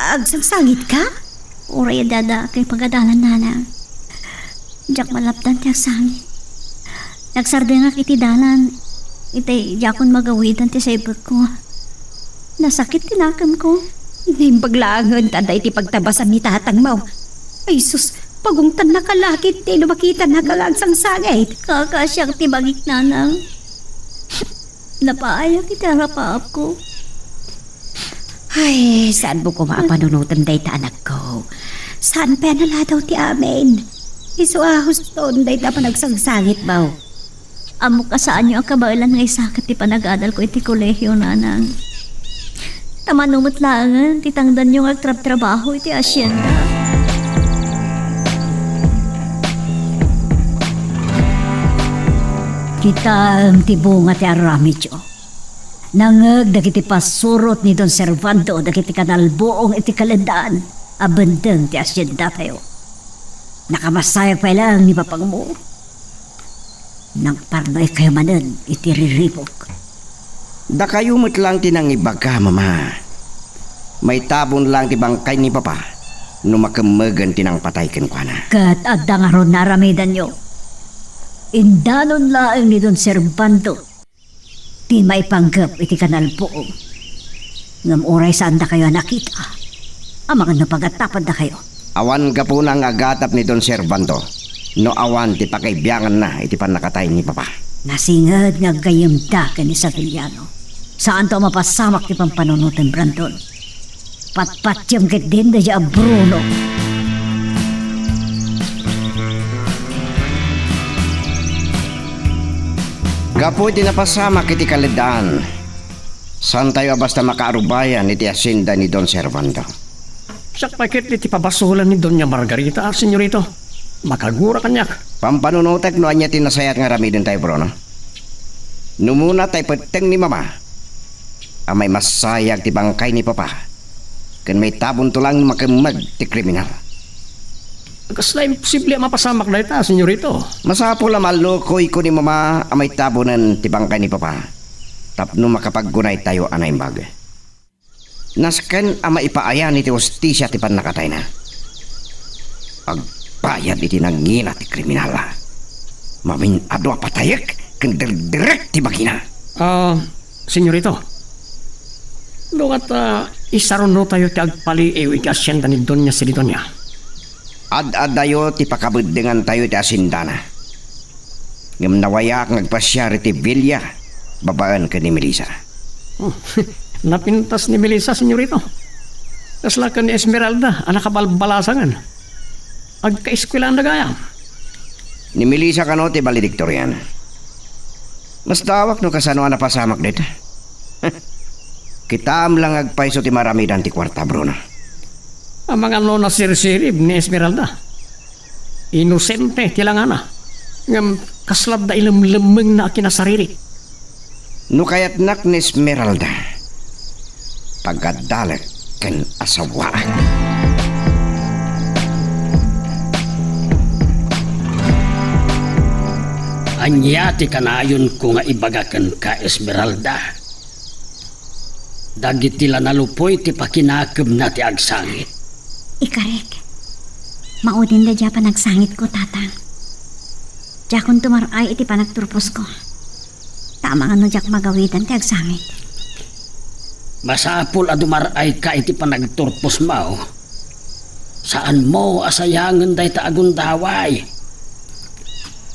Agsangsangit ka? Uray dada kay pagadalan nana. Jak malapdan tiyak sangit. Nagsardengak iti dalan. Iti jakon magawidan ti saibot ko. Nasakit tinakam ko. Ngayon paglaangan, tanda iti pagtabasan ni tatang mo. Ay sus, pagungtan na kalakit, di lumakita na kalangsang sangit. Kakasyang tibagik nanang. Napaayak iti harapaap ko. Ay, saan mo ko maapanunutan day ta anak ko? Saan pa nala daw ti amin? Isuahos toon day ta pa nagsangsangit ba? Amo ka saan nyo ang kabailan nga isakat ti panag-adal ko iti kolehiyo nanang. Tamanumot langan, titangdan nyo nga trabaho iti asyenda. Kita ang tibunga ti aramidyo. Nangag dagiti pasurot ni Don Servando dagiti kanalbuong iti kalandaan. Abandang ti asyenda tayo. Nakamasayag pa lang ni papang mo. Nang parnoy kayo manan iti riribok. Da kayo mo't lang tinangibaga, Mama. May tabon lang ti bangkay ni Papa no makamagan tinang patay kan kwa na. Kat adda nga ron naramidan nyo. Indanon laeng ni Don Servando. Di maipanggap iti kanal po. Ngam oray saan da kayo nakita. Ang mga napagatapan da kayo. Awan ka po nang agatap ni Don Servando. No awan ti pakaibiyangan na iti panakatay ni Papa. Nasingad nga gayam da ka ni Saviliano. Saan to mapasamak ti pampanunutan Brandon? Patpatyam ket din da siya Bruno. Gapo iti napasama kiti kalidaan. Saan tayo basta makaarubayan iti asinda ni Don Servando? Siyak pakit iti pabasulan ni Doña Margarita, senyorito. Makagura kanyak. Pampanunutek no anya tinasayat nga ramidin tayo bro, no? Numuna tayo peteng ni Mama. Amay masayag ti bangkay ni Papa. Kan may tabon tulang makimag ti kriminal. Kasla imposible mapasamak na ita, senyorito. Masapo la malukoy ko ni Mama amay tabonan ti bangkay ni Papa. Tapno makapaggunay tayo anay bag. Nasken ama ipaayan iti hostisya ti panakatay na. Agbayad iti nangina ti kriminal. Mamin adwa patayek ken direct ti bagina. Senyorito. Lukat isaron no tayo ti agpaliiw iti asyenda ni Doña Silidonia. Ad-adayo ti pakabudingan tayo ti asindana. Ngam nawayak ngagpasyar ti Villa, babaan ka ni Melissa. Napintas ni Melissa, senyorito. Kasla ka ni Esmeralda, anak kabalbalasangan. Agka-eskwela ang nagaya. Ni Melissa ka no ti valedictorian. Mas tawak no kasano na pasamak dito. Kita lang agpaiso ti maramidan ti kwarta, Bruno. Ang mga no nasirsirib ni Esmeralda. Inosente tilangana. Ngam kaslab da ilam-lamang na kinasariri. No kayat nak ni Esmeralda. Pagkadalat ken asawa. Anyati kanayon ko nga ibagakan ka, Esmeralda. Dagit tila nalupoy ti pakinakab na ti agsangit. Ikarek. Maudin da dya pa nagsangit ko, tatang. Diyakon tumaray iti panagturpos ko. Tama nga no dyak magawitan ti agsangit. Masapul a dumaray ka iti panagturpos mo. Saan mo asayangan day ta agundaway?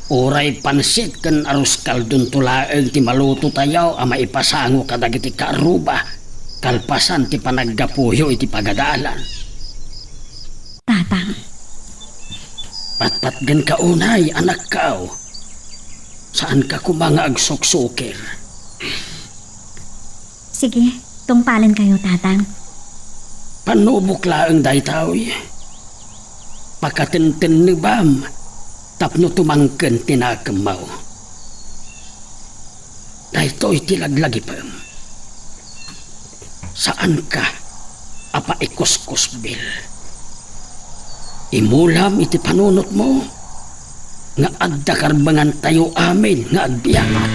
Oray pansit ken arus kaldun tulaeng ti maluto tayo ama ipasango kadag iti karuba. Kalpasan ti panaggapuyo iti pagadalan. Tatang, Patpatgan ka unay, anak kao. Saan ka kumanga agsuksukir? sige, tungpalin kayo, tatang. Panubukla ang daytawi. Pakatintin ni Bam, tapno tumangken tinakamaw. Daytoy tilaglagi Bam. Saan ka? Apa ikuskusbil? Imulam iti panunot mo. Nga adda karbangan tayo amin nga agbiyak.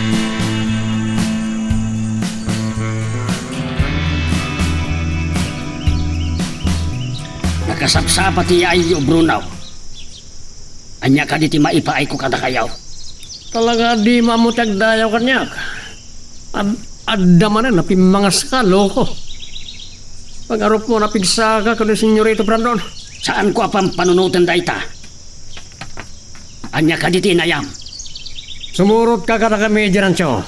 Nakasapsapa ti ayo Bruno. Anya ka di ti maipaay ko kada kayaw. Talaga di mamutag dayaw kanyak. Adda man na napimangas ka, loko. Pag-arop mo napigsa ka kuno senyorito Brandon. Saan ko apang panunutan dayta? Anya ka di ti inayam. Sumurot ka kada kami Rancho.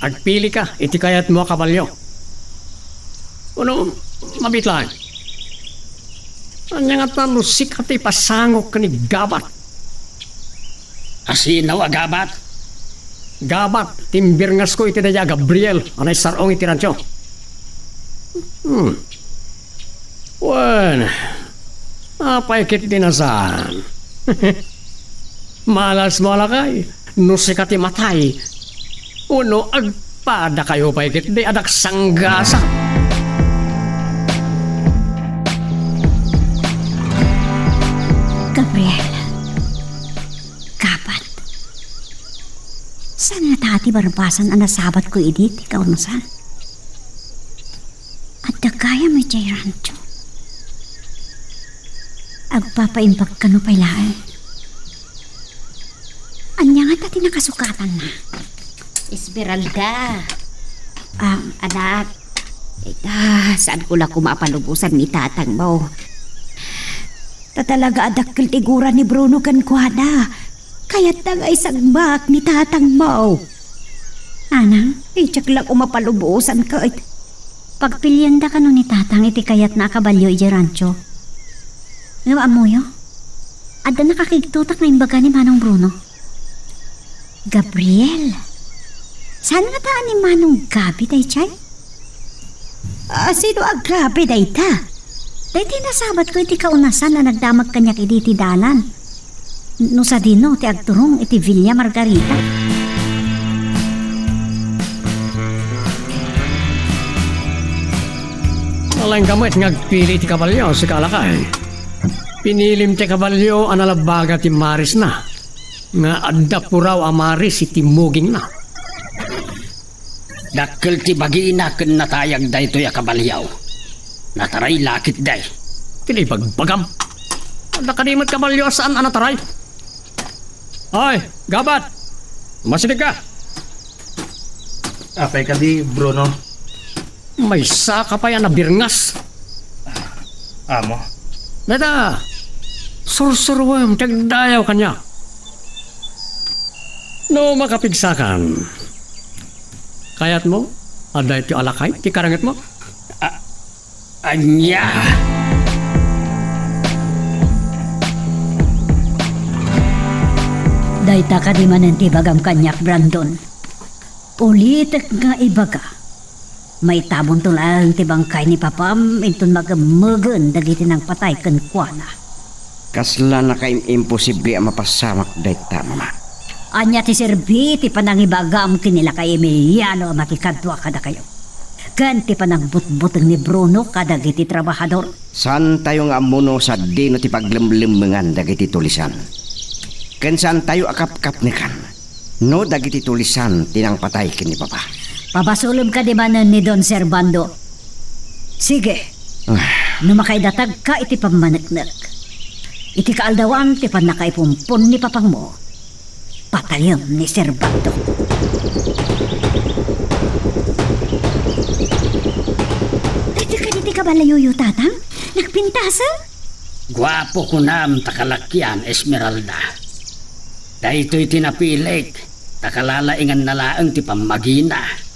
Agpili ka, iti kayat mo kabalyo. Ano, mabitlaan. Anya nga talo sikat ipasangok ka ni Gabat. Asinaw agabat? Gabat, timbirngas ko iti daya Gabriel, anay sarong iti Rancho. Wan, apay kit dinasan. Malas mo lakay, no sikati matay. Uno, agpada kayo pay kit di adak sanggasa. Gabriel. Kapat. Saan nga tati barbasan ang nasabat ko idit, ikaw nasan? At dagaya may jay rancho. Agpapaimbag ka no pailaan. Nga tati nakasukatan na. Esmeralda. Anak. Saan ko lang kumapalubusan ni tatang mo? Tatalaga adakkel tiguran ni Bruno kan kuana. Kaya't nga isang bak ni tatang mo. Anang, Itsak lang kumapalubusan ka. pagpilyan da ka no ni tatang iti kayat na kabalyo iti rancho. Nga amoyo? Ada nakakigtutak na imbaga ni Manong Bruno. Gabriel, saan nga taan ni Manong Gabi day chay? Sino ang grabe day ta? Day tinasabat ko iti kaunasan na nagdamag kanyak iti dalan. No sa dino ti agturong iti Villa Margarita. Alang gamit ngagpili ti kabalyo sa kalakay. Pinilim ti kabalyo ang nalabaga ti Maris na. Nga adda puraw ang Maris iti muging na. Dakkel ti bagina ken natayag daytoy a kabalyaw. Nataray lakit day. Kinibagbagam. Nakadimot kabalyo saan anataray? Ay, gabat! Masinig ka! Apay ka di, Bruno. May saka pa yan na birngas. Amo. Neta, sursurwem, tagdayaw kanya. No makapigsakan. Kayat mo, ada iti alakay, ti karangit mo. Anya! Dayta ka di manan ti bagam kanyak, Brandon. Ulitek nga ibaga. May tabon to lang ti bangkay ni Papam intun magamagan dagiti ng patay ken kuana. Kasla na kaim imposible ang mapasamak dayta, mama. Anya ti serbi ti panangibagam kinila kay Emiliano makikadwa kada kayo. Ganti pa ng butbuteng ni Bruno kadagiti trabahador. Saan tayo nga amuno sa dino ti paglimlimengan dagiti tulisan? Ken saan tayo akap-kap ni kan? No dagiti tulisan tinang patay ken ni Papa. Pabasulom ka di manan ni Don Servando. Sige. No makaidatag ka iti pamanaknak. Iti kaaldawan ti panakaipumpon ni papang mo. Patayon ni Servando. Dito ka diti kabalayuyo tatang? Nagpintasa? Gwapo ko nam takalakyan, Esmeralda. Daytoy tinapilik, takalalaingan nalaang ti pamagina.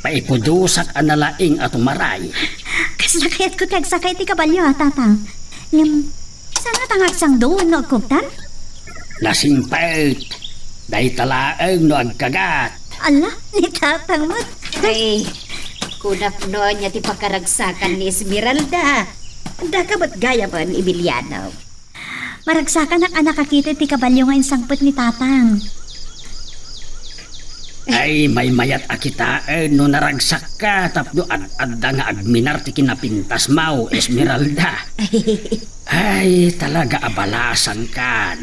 Paikudusak ang nalaing at umaray. Kasakayat ko tagsakay ti kabalyo tatang. Saan nga tangaksang doon no agkugtan? Nasimpait, day talaang no agkagat. Ala, ni tatang mo. Ay, kunapno niya ti pakaragsakan ni Esmeralda. Daka ba't gaya ba ni Emiliano? Maragsakan ang anak kakita ti kabalyo nga insangpot ni tatang. Ay, may mayat akitaan no naragsak ka tapno ad-adda nga agminar ti kinapintas mau, Esmeralda. Ay, talaga abalasan kan.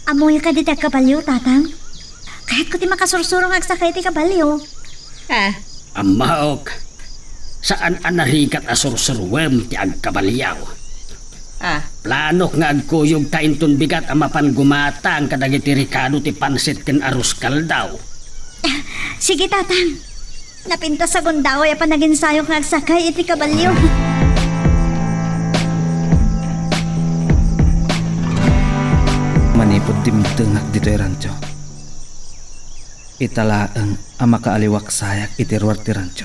Amoy ka diti kabalyo tatang? Kahit ko ti makasursurong agsakay ti kabalyo. Amaok, saan anarikat asursurwem ti agkabalyaw? Planok nga agkuyog ta inton bigat ang mapanggumata ang kadagiti Ricardo ti pansit ken arus kaldaw. Sige tatang. Napinta sa gundaw ay panaginsayo nga agsakay iti kabalyo. Manipod timtengak dito rancho. Italaang ang makaaliwak sayak iti ruwar ti rancho.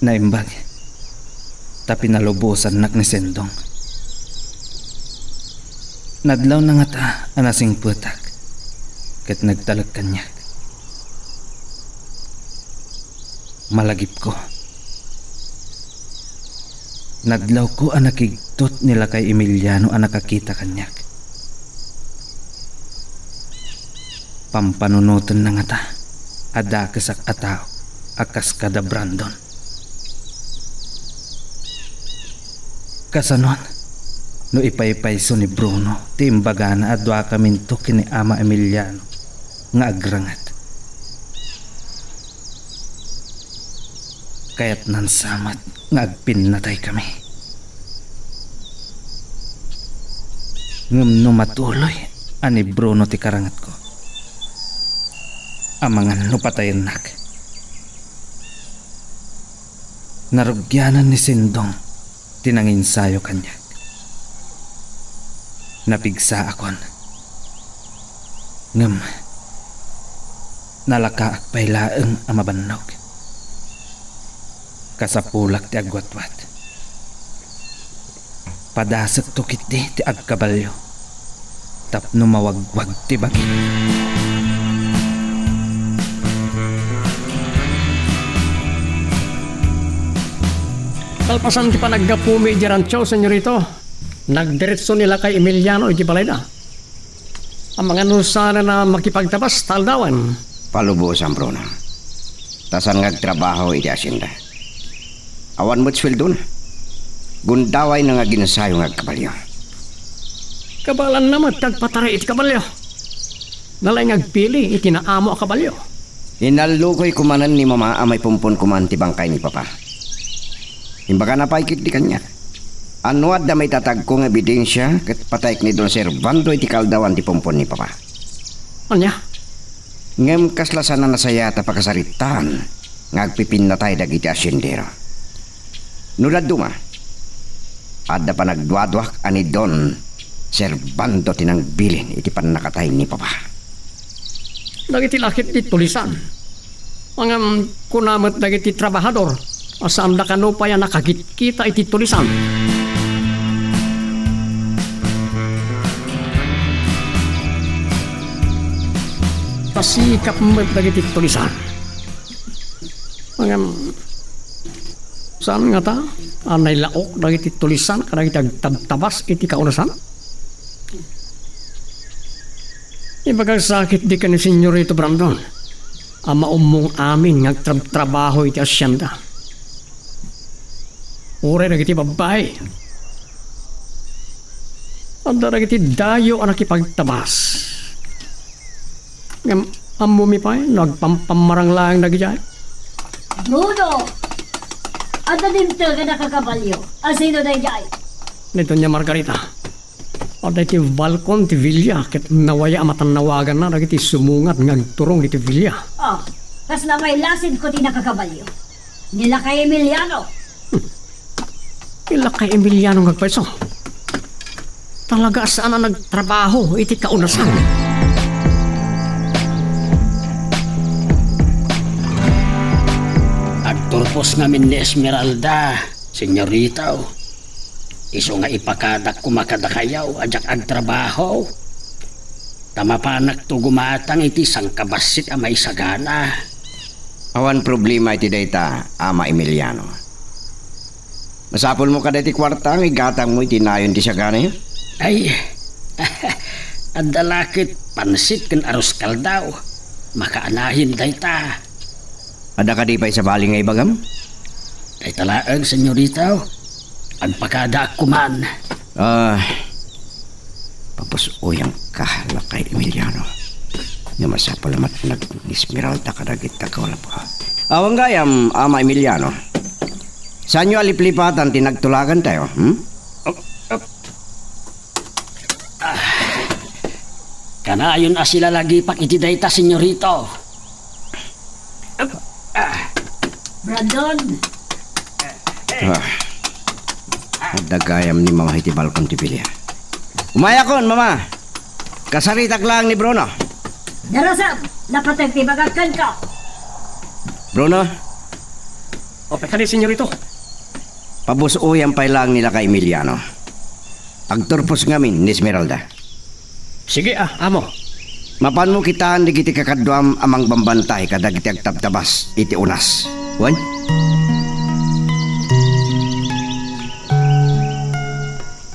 Naimbag. Tapi nalubusan nak ni Sendong. Nadlaw na nga ta anasing putak. Kat nagtalag kanyak. Malagip ko. Nadlaw ko ang nakigtot nila kay Emiliano ang nakakita kanyak. Pampanunutan na nga ta. Adakesak atao. Akas kada Brandon. Kasanon, no ipaypayso ni Bruno, timbaga na adwa kaminto kini Ama Emiliano, nga agrangat. Kaya't nansamat, nga agpinatay kami. Ngam no matuloy, Ani Bruno ti karangat ko. Amangan nupatayin nak. Narugyanan ni Sindong tinanginsayo kanya. Napigsa akon. Ngem, nalakaak pailaeng amabannog. Kasapulak ti agwatwat. Padasek to kiti ti agkabalyo. Tapno mawagwag ti bagi. Kalpasan ti panagapumi di rancho, senyorito. Nagdiretso nila kay Emiliano iti palayda. Ang mga nusana na makipagtabas, taldawan. Palubusan, Bruno. Tasan ngagtrabaho iti asyenda. Awan mo't sweldo na. Gundaway na nga ginasayo ngagkabalyo. Kabalan naman, tagpataray iti kabalyo. Nalay ngagpili, iti naamo a kabalyo. Inalukoy kumanan ni mama amay pumpon kuman ti bangkay ni papa. Imbaga na paikit di kanya. Anuad da may tatag kong ebidensya kat patayik ni Don Servando iti kaldawan ti pumpon ni papa. Anya? Ngem kaslasan na nasaya ta pakasaritan ngagpipin na tayo dagiti asyendero. Nulad duma. Adda pa nagduadwak ani Don Servando tinang bilin iti panakatay ni papa. Dagiti lakit ti tulisan. Mga kunamat dagiti trabahador. Asam da kano pa yan nakagit-kita iti tulisan. Pasikap mo dagiti tulisan. Mga saan nga ta? Anay laok dagiti tulisan kadagiti agtabtabas iti kaunasan. Ibagag sakit di ka ni Senyorito Brandon. Ama umong amin ngagtrabaho iti asyenda. Ure na kiti babae. Anda na kiti dayo ang nakipagtabas. Ngam amumi pa nagpampamarang lang nagijay. Bruno! Ada din ka nakakabalyo. Asino na jay? Nito niya Margarita. Ada iti balkon ti Villa ket nawaya matanawagan na nagiti sumungat ngagturong iti Villa. Oh, kas na may lasin ko ti nakakabalyo. Nila kay Emiliano. Ila kay Emiliano ngagpaiso. Talaga saan na nagtrabaho iti kaunasan. Agturpos ngamin ni Esmeralda, senyorita. Iso nga ipakadak kumakadakayaw, ajak agtrabaho. Tamapanak to gumatang iti sangkabasit amay sagana. Awan problema iti dayta, Ama Emiliano. Masapol mo ka dati kwartang, igatang mo itinayon ti sagana yun? Ay, adalakit pansit ken arus kaldaw. Makaanahin dayta. Ada ka di pa sa bali nga ibagam? Kay talaang, senyorita. Agpakada kuman. Papusoyang kahala kay Emiliano. Nga masapol naman nag-Esmeralda ka dagit wala pa. Awang gayam, Ama Emiliano. Saan nyo aliplipatan tinagtulagan tayo? Kanayon asila lagi pak iti dayta, senyorito. Brandon! Dagayam ni Mama iti balkon ti Villa. Umaya kon, Mama. Kasaritak lang ni Bruno. Darasam! Napatag ti bagakan ka! Bruno, O pekani senyorito. pabusoyan pa lang nila kay Emiliano. Agturpos ngamin ni Esmeralda. Sige amo. Mapan mo kitaan di kiti kakadwam amang bambantay kadagiti agtabtabas iti unas. Wan?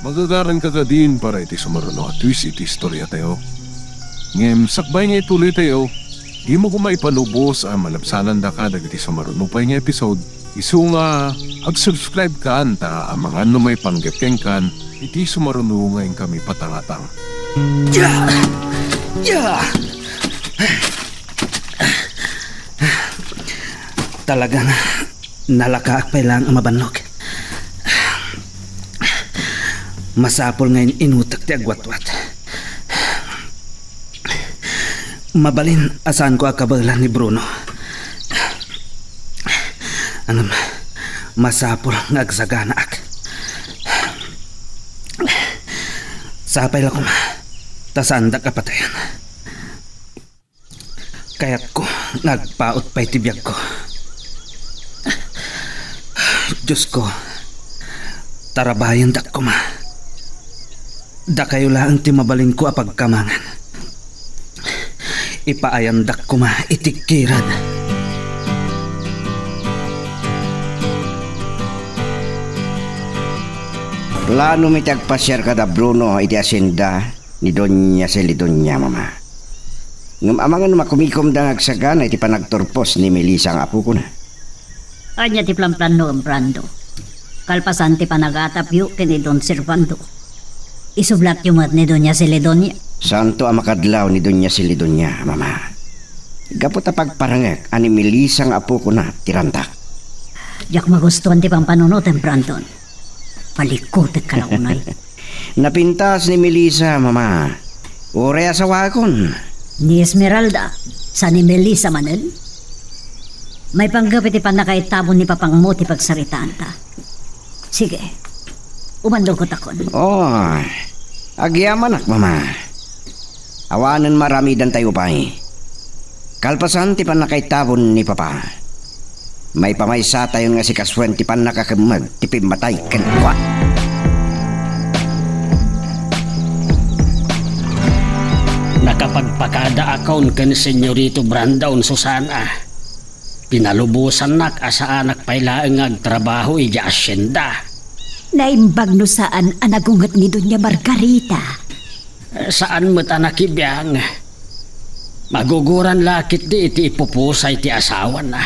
Magagaran ka din para iti sumaruno at twist iti istorya tayo. Ngem sakbay nga ituloy tayo. Di mo kumaipanubos ang malabsanan da ka dagiti sumaruno pa nga episode. Isu nga ag-subscribe ka anta ang mga may panggepeng kan iti sumaruno ngayon kami patangatang. Talagang nalakaak pa lang ang mabanog. Masapol ngayon inutak ti agwatwat. Mabalin, asan ko akabalan ni Bruno. Anam, masapol nga agsagana ak. Sapay lang ko ma, tasanda ka patayan. Kaya't ko, nagpaot pa'y tibiyag ko. Diyos ko, tarabayan dak ko ma. Da kayo lang ti mabalin ko apagkamangan. Ipaayandak ko ma itikiran. Plano mi tagpasyar kada Bruno iti asyenda ni Doña Celidonia, mama. Ngam amangan makumikom da agsagana iti panagturpos ni Melissa ang apo ko na. Anya ti plan-plano ang Brando. Kalpasan ti panagatap yu kini Don Servando. Isublat yung mat ni Doña Celidonia. Santo ang makadlaw ni Doña Celidonia, mama. Gapot a pagparangak ani Melissa ang apo ko na tirantak. Diyak magustuhan ti pang panunot ang Brandon. Palikotek ka na unay. Napintas ni Melissa, mama. Ure asawakon. Ni Esmeralda, sa ni Melissa manen. May panggapit ti panakaitabon ni papang mo ti pagsaritaan ta. Sige, umandog ko takon. Oh, agyaman ak, mama. Awanan marami dan tayo pa eh. Kalpasan ti panakaitabon ni papa. May pamaysa tayo nga si Kaswen ti panakakamag ti pimatay kanwa. Nakapagpakada akon ken Senyorito Brandon Susana. Pinalubusan nak asa anak pailaeng agtrabaho ija asyenda. Naimbag no saan anagungat ni Doña Margarita. Saan mo't anakibiyang? Maguguran lakit di iti ipupusay ti asawan na.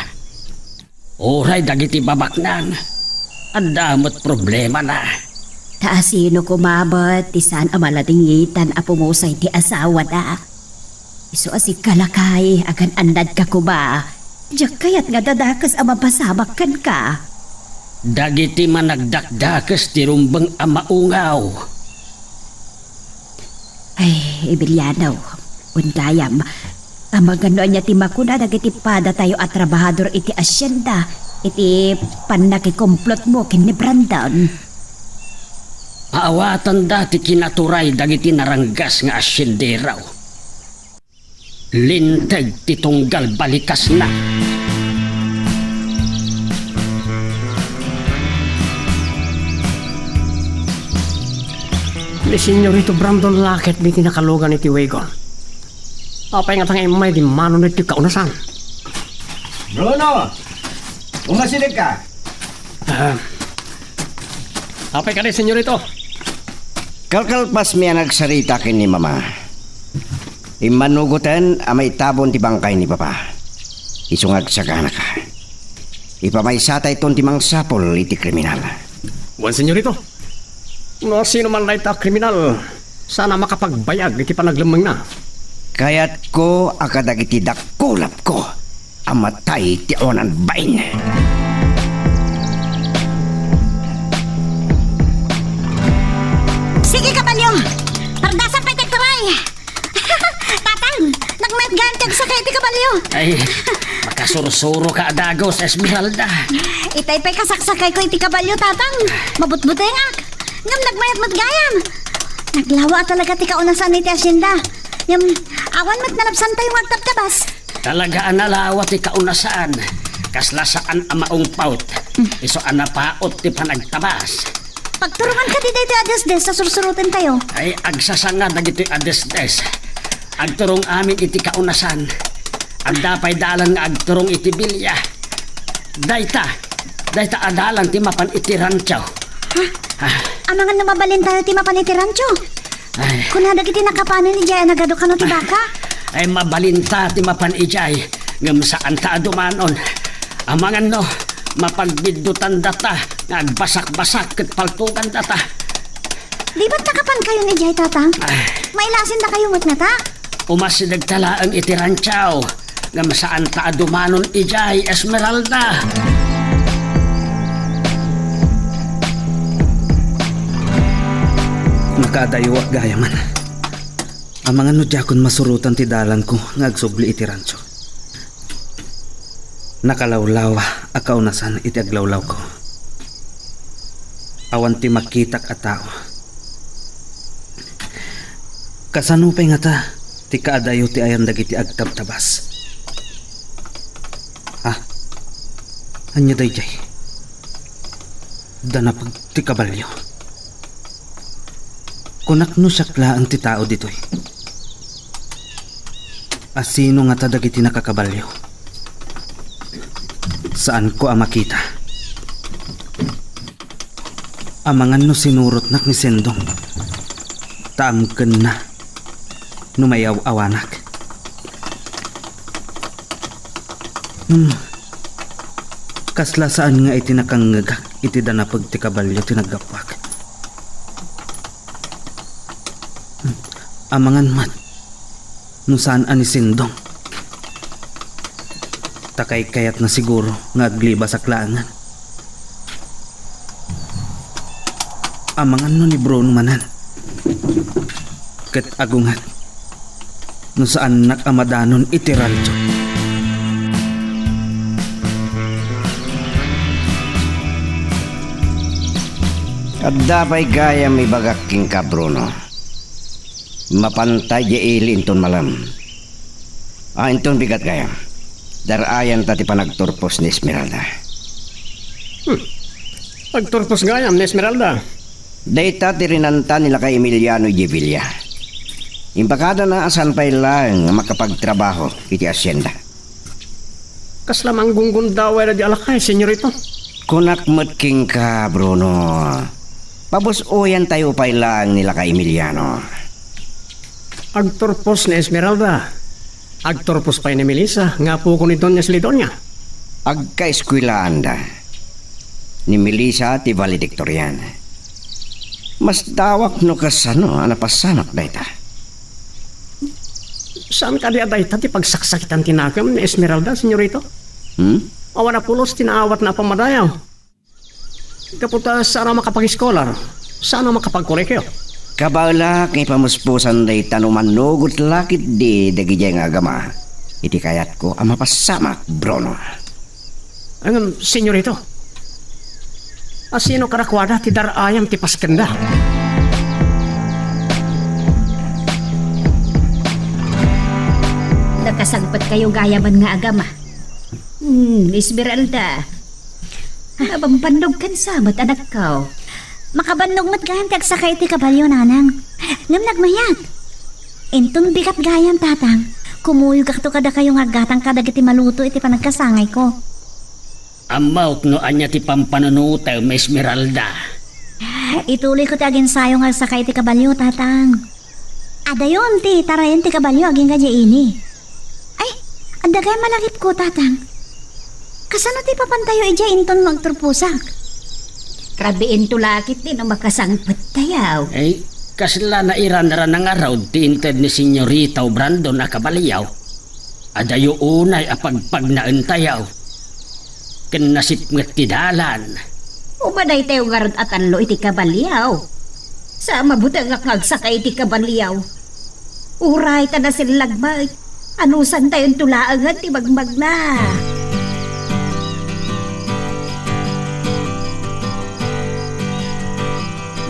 Oray dagiti babak nang. Andamot problema na. Taasino kumabat, tisan amalatingitan apumusay ti asawa na. Iso asik kalakay, agan andad ka kuba. Diyak kayat nga dadakas amapasabak kan ka. Dagiti managdakdakas ti rumbang amaungaw. Ay, Emiliano, undayam. Amagano niya ti makuna dagiti pada tayo at trabahador iti asyenda. Iti panakikomplot mo kin ni Brandon. Aawatan dati kinaturay dagiti naranggas nga asyenderaw. Linteg ti tunggal balikas na. Ni Senyorito Brandon lakit di tinakalugan iti Wagon. Apay nga tangay may di manon iti kaunasan. Bruno! Umasilig ka! Apay ka rin, Senyorito. Kalkalpas mi ang nagsarita kin ni mama. Imanugutan amay tabon ti bangkay ni papa. Isungag sagana ka. Ipamaysatay ton ti mangsapol iti kriminal. Wan, Senyorito. No, sino man na ita kriminal, sana makapagbayag iti panaglamang na. Kaya't ko akadagiti dakulap ko amatay ti onan bain. Sige, kabalyo! Pardasan pa tigtaray! Tatang, nagmayat-gantag sa kay ti kabalyo! Ay, makasursuro ka adagos, Esmeralda. Itay pa'y kasaksakay ko iti kabalyo, tatang! Mabutbutengak! Ngam nagmayat-matgayam! Naglawa talaga ti kaunasan iti asyenda. Ngam, awan mat nalapsan tayong agtabtabas. Talagaan nalawa ti kaunasaan. Kaslasaan amaong paut. Iso anapaot ti panagtabas. Pagturungan ka di dito ades-des sa sursurutin tayo. Ay agsasanga dagiti ades-des. Agturong amin iti kaunasan. Agdapay dalan nga agturong iti bilya. Dayta adalan ti mapan iti ranchaw. Ha? Amangan na mabalin tayo ti mapan iti rancho. Ay, Kunadag iti nakapanan ni Jaya nagado ka no ti baka. ay mabalinta ti mapan ijay. Ngam saan ta adumanon. Amangan no, mapagbidutan data. Nagbasak-basak ket paltugan data. Di ba't nakapan kayo ni Jaya, tatang? Mailasin na kayo mat nga ta? Umasidag talaang iti ranchaw. Ngam saan ta adumanon ijay, Esmeralda. Nakadayo at gayaman. Ang mga nudyakon masurutan ti dalan ko nga agsubli iti rancho. Nakalawlaw akaunasan iti aglawlaw ko. Awan ti makitak a tao. Kasanupay nga ta, ti kaadayo ti ayan dagiti agtabtabas. Anya dayjay. Danapag ti kabalyo. Kunak no syakla ang ti tao ditoy. Asino nga ta dagiti nakakabalyo? Saan ko makita? Amangan no sinurot nak ni Sendong. Taamken na. Numayaw awanak. Kasla saan nga iti nakangagak iti danapag ti kabalyo tinaggapak. Amangan mat no saan ani Sindong. Takay kayat na siguro nga agliba sa klangan. Amangan no ni Bruno manan. Ket agungat no saan nakamadanon iti rancho. At dapay gaya may bagaking ka, Bruno. Mapantay di ili inton malam. Inton bigat gaya. Darayan tati panagturpos ni Esmeralda. Pagturpos gayam ni Esmeralda. Dayta tirinanta nila kay Emiliano y Villa. Impakada na asan pa'y lang makapagtrabaho iti asyenda. Kaslamang gunggun daw ay di alakay, senyorito. Kunak matking ka, Bruno. Pabusuyan tayo pa'y lang nila kay Emiliano. Agturpos ni Esmeralda. Agturpos pa ni Melissa. Nga po ko ni Doña Slidonia. Agka-eskwilaan da. Ni Melissa ti valedictorian. Mas dawak no kasano anapasanak dayta. Saan ka di aday ti pagsaksakitan tinagam ni Esmeralda, senyorito? Awan na pulos tinaawat na pamadayaw. Kaputa sana makapag-scholar. Sana makapag-korekyo. Kabala kay pamuspusan day tanuman nugot lakit di dagijay nga agama. Iti kayat ko ang mapasamak, Bruno. Ang senyorito. Asino karakwada ti darayam ti paskenda. Nakasagpat kayo gayaman nga agama. Esmeralda. Abang pandog kan sabat anak kau. Makabandog mat gayan kag sakay ti kabalyo nanang. Ngam nagmayag. Entong bigat gayam tatang. Kumuyog akto kada kayong agatang kada iti maluto iti panagkasangay ko. Amaw no anya ti pampanunutaw may Esmeralda. Ituloy ko ti agin sayo nga sakay ti kabalyo tatang. Adayon ti tarayan ti kabalyo agin kadya ini. Ay, anda kaya malakip ko tatang. Kasano ti papantayo ija inton magturpusak? Krabiin tulakit din ang makasangpat tayaw. Ay, kasla na iran-ran ng araw ti inted ni Senyorita Brandon na kabaliyaw. Adayo unay apagpagnaan tayaw. Ken nasip nget ti dalan. Umaday tayo garod at anlo iti kabalyaw. Sa mabutang akagsakay iti kabalyaw. Uray ta na silagmay. Anusan tayong tulaangan ti magmag na.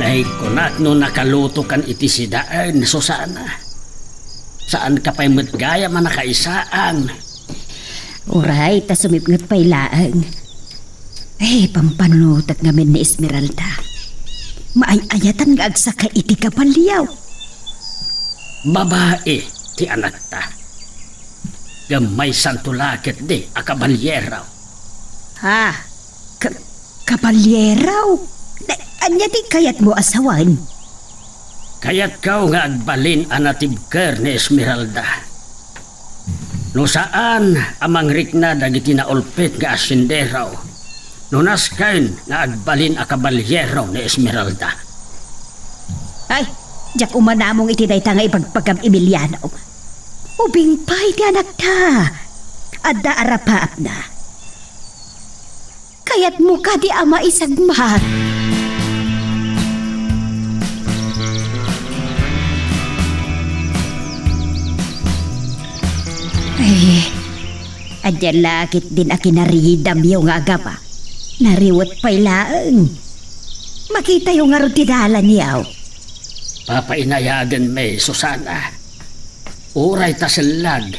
Nay kunak no nakaluto kan iti sidaan so sana. Saan ka pa'y matgaya man nakaisaan. Uray, ta sumipngat pa'y laang. Pampanutat ngamin ni Esmeralda. Maay-ayatan nga agsaka iti kabalyaw. Babae ti anak ta. Gamay santulakit di akabalyeraw. Ha? Kabalyeraw? Anya ti kayat mo asawan? Kayat kau nga agbalin anatibker ni Esmeralda. No saan amang rikna dagiti na ulpit nga asinderaw. No naskain nga agbalin akabalyeraw ni Esmeralda. Ay, jak umanamong iti dayta nga ipagpagam Emiliano. Ubing pay ti anak ta. Adda arapaap na. Kayat mo ka di ama isagmat. Ay, adya lakit din akinaridam yung agapa. Nariwat pa'y laang. Makita yung nga rutidalan niyaw. Papainayagan may Susana. Uray ta silag.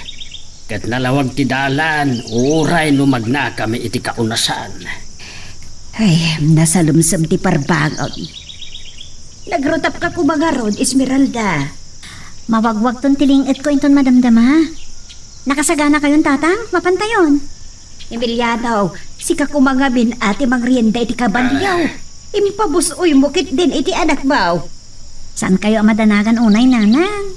Kat nalawag ti dalan, uray numagna kami iti kaunasan. Ay, nasalumsam ti parbangon. Nagrutap ka kumagarod, Esmeralda. Mawagwag ton tilingit ko inton madamdama. Nakasagana kayon tatang, mapantayon. Emiliano, si kakumangabin ati mangrienda iti kabanyaw. Impabusoy mo kit din iti anak mo. Saan kayo madanagan unay nanang?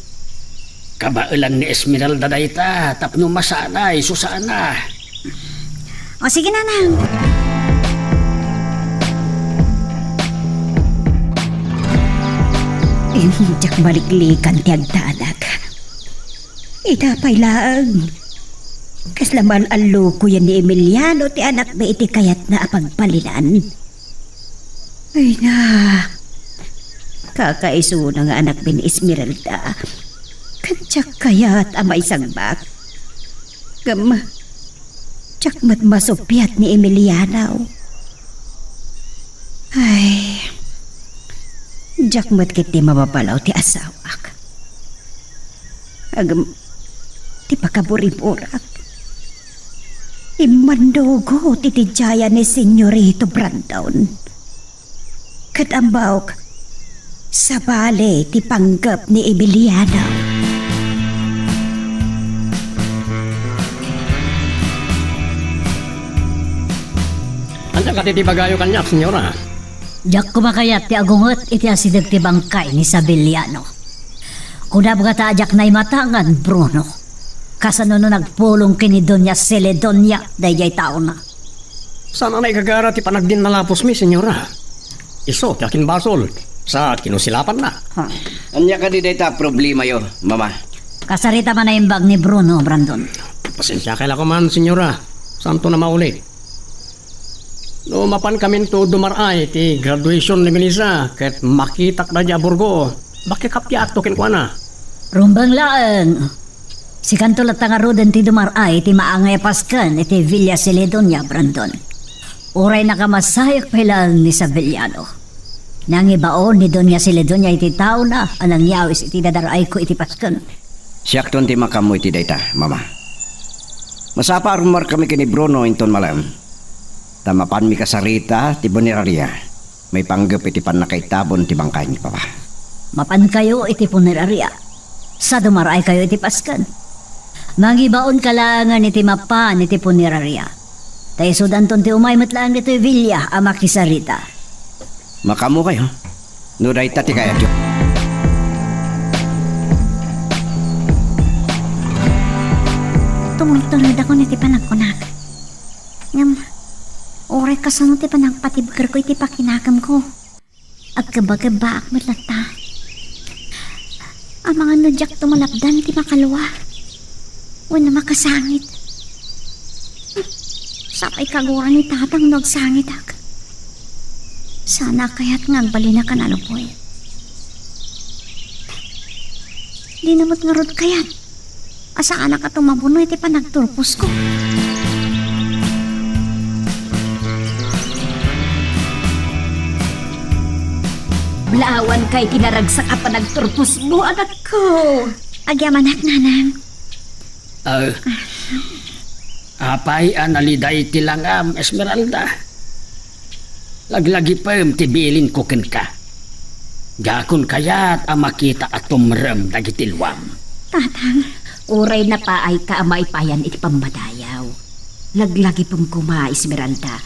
Kabailan ni Esmeralda dayta, tapno masanay, Susana. O sige nanang. Injak baliklikan ti agtanak. Itapay lang. Kaslaman alo ko yan ni Emiliano ti anak na iti kayat na apagpalinan. Ay na. Kakaiso na nga anak bin Esmeralda. Kantsak kayat amay sangbak. Gam. Tsak matmasupiat ni Emiliano. Ay. Jakmat kiti mababalaw ti asawak. Agam, ti pakaburiburak. Imandogo ti tijaya ni Senyorito Brandon. Katambawk, sa bale ti panggap ni Emiliano. Anya ka titibagayo kanyak, senyora. Jak kumakayat ti agungot iti asidag ti bangkay ni Sabeliano. Kunab nga taajak na imatangan, Bruno. Kasano no nagpulong kini Doña Celedonia dayjay tao na. Sana na ikagara ti panagdin malapos mi, senyora. Iso, yakin basol. Sa kinusilapan na. Anya ka di dayta problema yo, mama. Kasarita man na imbag ni Bruno, Brandon. Pasensya kaila ko man, senyora. Santo na maulit. No, mapan kami to dumaray ti graduation ni Melissa. Ket makitak na niya Burgo. Makikapya ato kinkwana. Rumbang laeng. Si kanto latang arudan ti dumaray ti maangay paskan iti Villa Celedonia, Brandon. Uray nakamasayak pa lang ni Sabeliano. Nangibaon ni Doña Celedonia iti tao na anang yawis iti dadaray ko iti paskan. Siyak ton ti makamu iti dayta, mama. Masapa rumor kami kini Bruno inton malam. Tamapan mi kasarita ti buneraria. May panggap iti panakaitabon ti bangkay ni papa. Mapan kayo iti puneraria. Sa dumaray kayo iti paskan. Mangibaon kalangan iti mapan iti puneraria. Tayo sudanton ti umay matlaan nito Villa ama kisarita. Makamu kayo. No dayta ti kaya jo. Tumultulad ako niti panagkunak. Ngam, oray kasano ti panagpatibgar ko iti pakinakam ko. At kabagaba ak matlata. Ang mga nudyak tumalapdan ti makalwa. Wala makasangit. Sapay kagura ni tatang nagsangit ak. Sana kaya't ngagbali na kanalo po eh. Di namot nga rod kayat. Asaan na ka tumabuno iti panagturpos ko. Blawan kay tinaragsak ka pa nagturpos mo, anak ko. Agyamanak nanang. Apay analiday tilangam, Esmeralda. Laglagi pa yung tibilin ko ken ka. Gakon kayat ang makita at tumrem dagitilwam. Tatang, Uray na pa ay kaamay payan iti pambadayaw. Laglagi pong kuma, Esmeralda.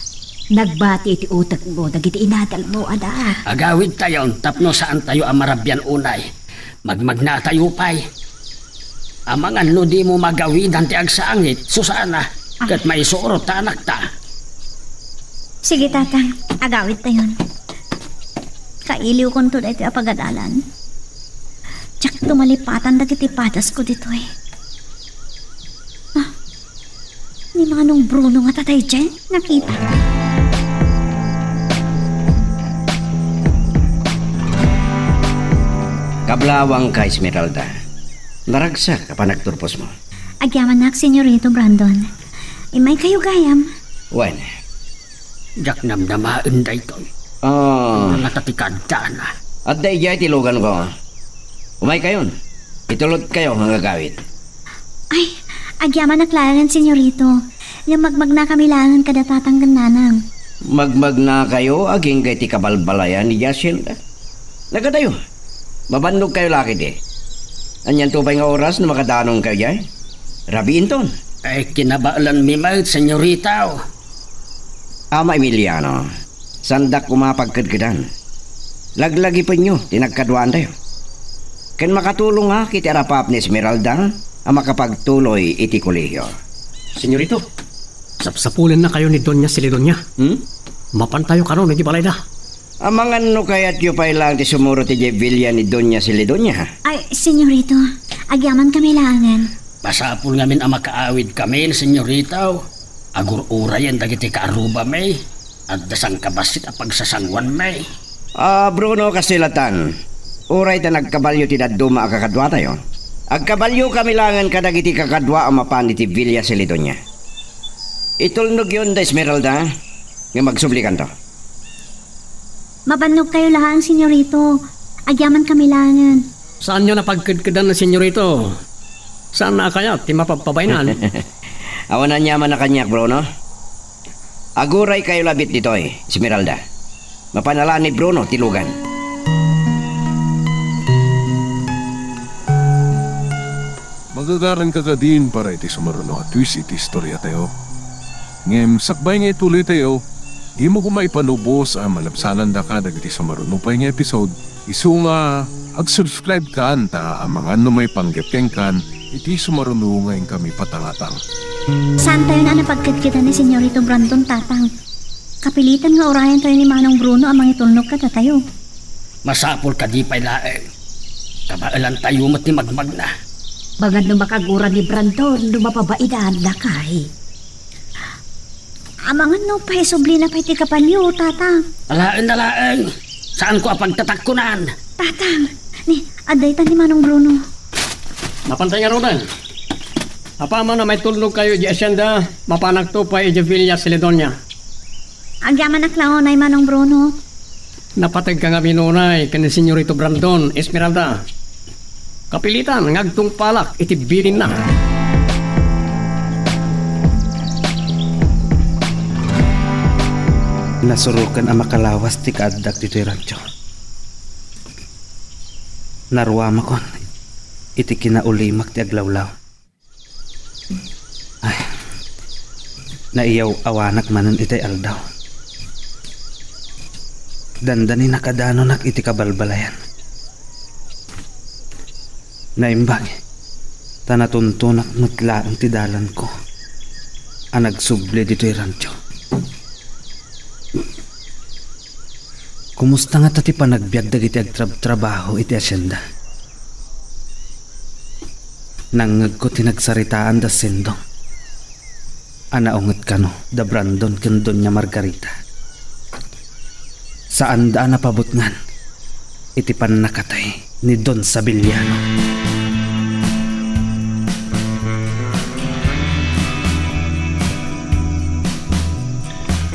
Nagbati iti utak mo, dagiti inadal mo, ada. Agawid tayo, tapno saan tayo amarabyan unay. Magmagna tayo pa'y. Amangan no di mo magawidan ti agsangit, susana, kat may surot ta anak ta. sige tatang, agawid tayon. Kailiw kon to iti apagadalan. Tsak tumalipatan dagiti patas ko dito eh. Ni manong Bruno nga tatay dyan, nakita. Kablawang ka, Esmeralda. Naragsak ka pa nagturpos mo. Agyaman nak, Senyorito Brandon. Imay kayo gayam. Wen. Jak namnamaan da ito. Mga tatikada na. At da ijay tilugan ko. Umay kayon. Itulot kayo ang gagawit. Ay, agyaman naklaran, Senyorito. Yung magmag na kami langan kada tatanggan nanang. Magmag na kayo, aging kay tikabalbalayan ni Jacinda. Nagadayo. Mabandog kayo lakit eh. Anyan tupay nga oras na makadanong kayo jay. Rabiin ton. Ay, kinabaalan mi mga senyorita. Ama Emiliano, sandak kumapagkadkadan. Laglagi pa nyo, tinagkaduan tayo. Kan makatulong nga kiti arapap ni Esmeralda ang makapagtuloy iti kolehiyo. Senyorito, sapsapulan na kayo ni Doña Silidonia. Mapantayo karon, hindi balay da. Amangan no kaya't yu pa ilang ti sumuro ti Villa ni Doña Silidonia. Ay, Senyorito, agyaman kami langan. Pasapul ngamin ang makaawid kami, senyorita. Agur-ura yan dagiti kaaruba may. At dasang kabasit ang pagsasangwan may. Bruno Kasilatan, uray ta nagkabalyo ti daduma kakadwa tayo. Agkabalyo kami langan kadagiti kakadwa ang mapan ti Villa Silidonia. Itulnog yun da Esmeralda, nga magsublikan to. Mabanog kayo lahang, Senyorito. Agyaman kami langan. Saan nyo napagkadkadan na Senyorito? Saan na kaya? Di mapagpabaynan. Awan na nyaman na kanyak, Bruno. Aguray kayo labit dito Esmeralda. Mapanalaan ni Bruno, tilugan. Magagaran ka din para iti sumaruno at twist iti istorya tayo. Ngem, sakbay nga ituloy tayo. Di mo kumaipanubos ang malabsanan da ka dagiti sumaruno pa nga episode. Isu nga, ag-subscribe ka ta ang mga may panggapeng kan iti sumaruno ngayon kami patangatang. Saan tayo na napagkadkita ni Senyorito Brandon tatang? Kapilitan nga orayan tayo ni Manong Bruno ang mga itulnog ka tayo. Masapul ka di pa'y laeng. Kabaalan tayo mati magmag na. Bagad no makagura ni Brandon, lumapabaidaan na kay. Amangan no pa subli na pa iti kapalyo, tatang. Alaeng na laeng. Saan ko ang pagtatakkunan? Tatang, ni adaytan ni Manong Bruno. Mapantay nga rodan. Apama na may tulog kayo di asyenda, mapanagto pa iti Villa Silidonia. Agyaman naklaon ay Manong Bruno. Napatag ka nga binunay kan ni Senyorito Brandon, Esmeralda. Kapilitan, ngagtong palak, iti bilin na. Nasurukan ang makalawas ti kaadak dito'y radyo. Naruwama kon, iti kinaulimak ti aglawlaw. Ay, naiyaw awanak manan itay aldaw. Dandani nakadano nak iti kabalbalayan. Naimbag, tanatuntunak mutlaang ti dalan ko. Ang nagsubli dito'y radyo. Kumusta nga tati panagbiag dagiti agtrabaho iti asyenda? Nangag ko tinagsaritaan da sendong. Anaungat ka no, da Brandon ken Doña Margarita. Saan da napabutngan? Iti panakatay ni Don Sabiliano.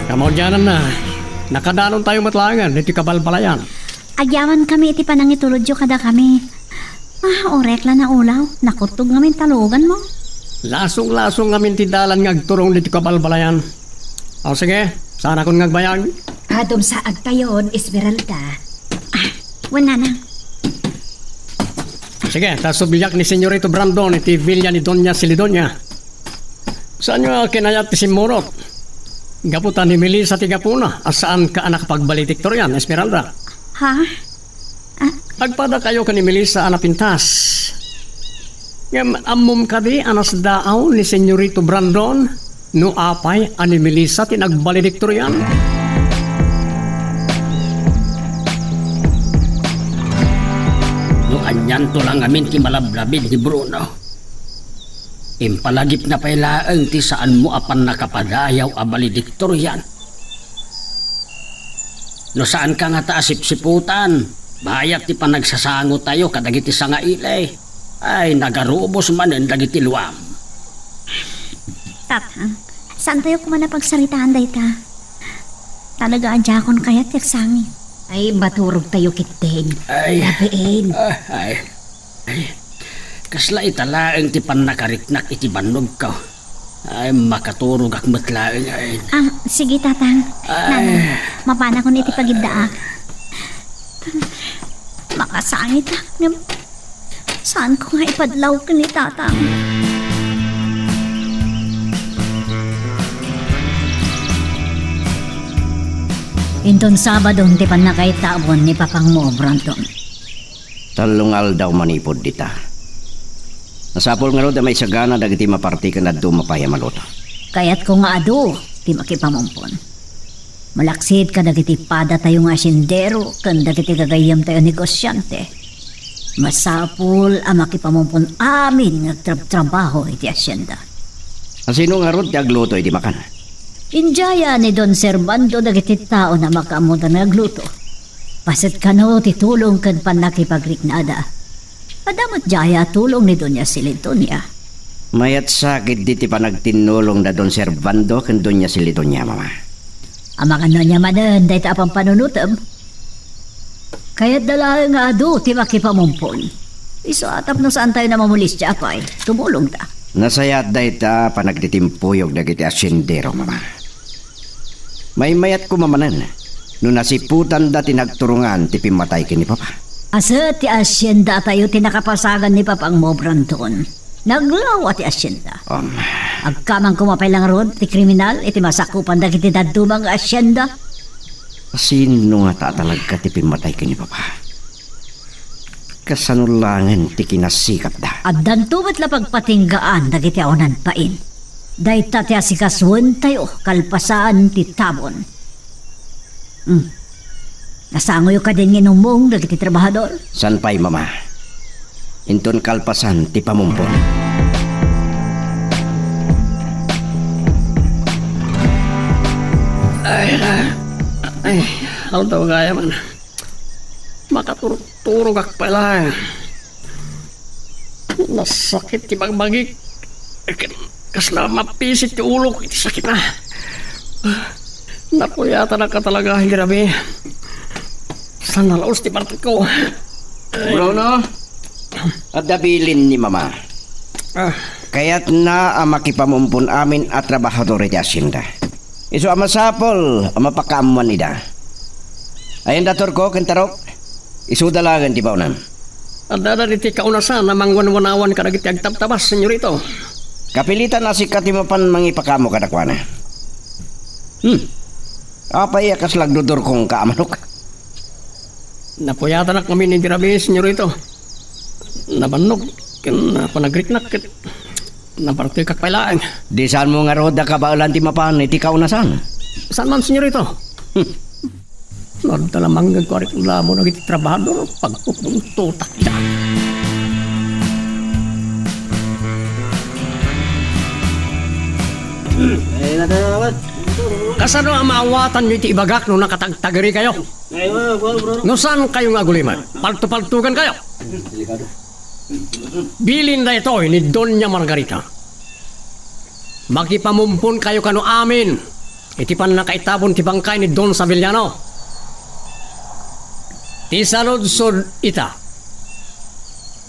Kamodyanan na. Nakadanon tayo matlangan, iti kabalbalayan. Agyaman kami iti panangitulodyo kada kami. Orek lang na ulaw. Nakutog ngamin talugan mo. Lasong-lasong ngamin ti dalan ngagturong iti kabalbalayan. O sige, sana kung ngagbayag. Adom saag tayon, Esmeralda. Wala na. Sige, tasubiyak ni Senyorito Brandon iti Villa ni Doña Silidonia. Saan nyo kinayat ti Simurot? Gaputan ni Melissa Tigapuna, asaan ka anak pagbalitik torian, Esmeralda? Ha? Agpada kayo ka ni Melissa anapintas. Ngam amom ka di anas daaw ni Senyorito Brandon, no apay ani Melissa tinagbalitik torian. No anyan to lang amin ti malablabid ni Bruno. Impalagip na pailaang ti saan mo apan nakapadayaw a valedictorian. No saan ka nga taasip-siputan, bayat ti panagsasango tayo kadagiti sangailay. Ay nagarubos manen dagiti luam. Tatang, saan tayo kumana pagsaritaan day ta? Talagaan jakon kayat yaksangin. Ay, maturog tayo kitin. Ay. Labiin. Ay. Kasla italaang ti pannakariknak iti bannog ka. Ay, makaturog ak matlaang ay. Sige tatang. Nanang, mapana ko niti pagiddaak. Makasangit lang. Saan ko nga ipadlaw ka ni tatang? Inton Sabado, ti pan nakaitabon ni Papang mo, Branton. Talungal daw manipod dita. Nasapol nga ro da may sagana dagiti maparti ka na dumapaya maluto. Kaya't ko nga ado, ti makipamumpon. Malaksid ka dagiti pada tayo nga sindero, kan dagiti gagayam tayo negosyante. Masapul ang makipamumpon amin nga trabaho iti asyenda. Asino nga ro ti agluto iti makan? Injaya ni Don Servando dagiti tao na makaamutan nagluto. Pasit kano ti tulong kan panakipagriknada. Padamot jaya tulong ni Doña Silitonia. Mayat sakit diti panagtinulong na Don Servando kan Doña Silitonia, mama. Amang ano niya manan, dahi tapang panunutam. Kaya't dala nga ado, ti makipamumpon. Iso atap no saan tayo na mamulis siya pa tumulong ta. Nasayat dahi ta panagtitimpuyog dagiti asyendero, mama. Mayat ko mamanan. No nasiputan da tinagturungan ti pimatay kini Papa. Asa ti asyenda tayo tinakapasagan ni Papang mo, Branton. Naglaw ti asyenda. Agkamang kumapay lang ron ti kriminal iti masakupan dagiti dadumang asyenda. Sino nga tatalag ka ti pimatay kini Papa? Kasanulangan ti kinasikap da. At dantubat la pagpatinggaan dagiti awanan pain. Dahita ti asikaswan tayo kalpasaan ti tabon. Nasangoy ka din nginumong dagiti trabahador? San pa'y mama? Inton kalpasan ti pamumpon. Ay, haldaw gaya man. Makaturog ak pala. Nasakit ti bagbagik. Kasla mapisit ti ulok. Iti sakit na. Napuyata na ka talaga. Grabe. Saan nalaos ti partit ko? Bruno, at dabilin ni mama. Kaya't na ang makipamumpon amin at trabahador iti asyenda. Iso ang masapol, ang mapakaamuan nida. Ayan dator ko, kentarok. Iso dalagan ti baunan. At dada iti kaunasan na mangwanwanawan ka nagiti agtabtabas, senyorito. Kapilitan na si katimapan mangipakamo kadakwana. Apay akas lagdodor kong kaamanok. Napuyata na kami ni Dirabi, senyorito. Nabanog, panagriknak, napartoy kakpailaan. Di saan mo nga roda kabaulan ti mapan, iti kaunasan. Saan man, senyorito? Nagdala manggag ko rin lamo nagiti trabahador, pagpupuntutak dyan. Kasano ang maawatan nyo iti ibagak nung nakatagtagari kayo? No saan kayo nga guliman? Palto-paltugan kayo? Bilin na ito ni Doña Margarita. Makipamumpun kayo kano amin. Iti pan nakaitabon ti bangkay ni Don Savillano. Ti salod-sod ita.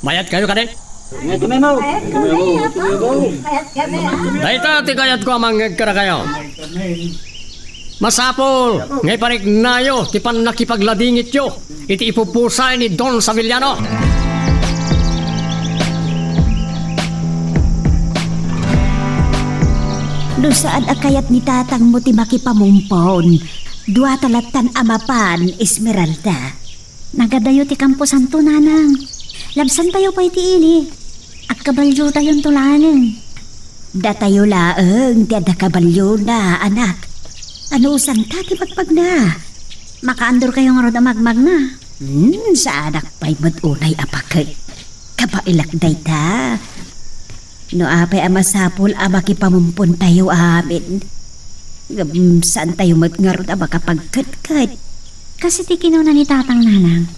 Mayat kayo kade? Dahita ti kayat ko amang kara kayo. Masapol, ngay parik nayo, ti pan nakipagladingit yo, iti ipupusay ni Don Savillano. Do saan akayat ni tatang mo ti makipamumpon? Dua talatan amapan, Esmeralda. Nagadayo ti Kampo Santo nanang. Labsan tayo pa iti ini. At kabalyo tayong tulanan. Datayo laeng, ti ada kabalyo na, anak. Ano usan ta ti pagpag na? Makaandor kayo nga ron magmag na. Sa anak pa'y madunay apakay. Kabailak day ta. No apay amasapol makipamumpon tayo amin. Saan tayo matngarot makapagkat-kat? Kasi ti kinuna ni tatang nanang.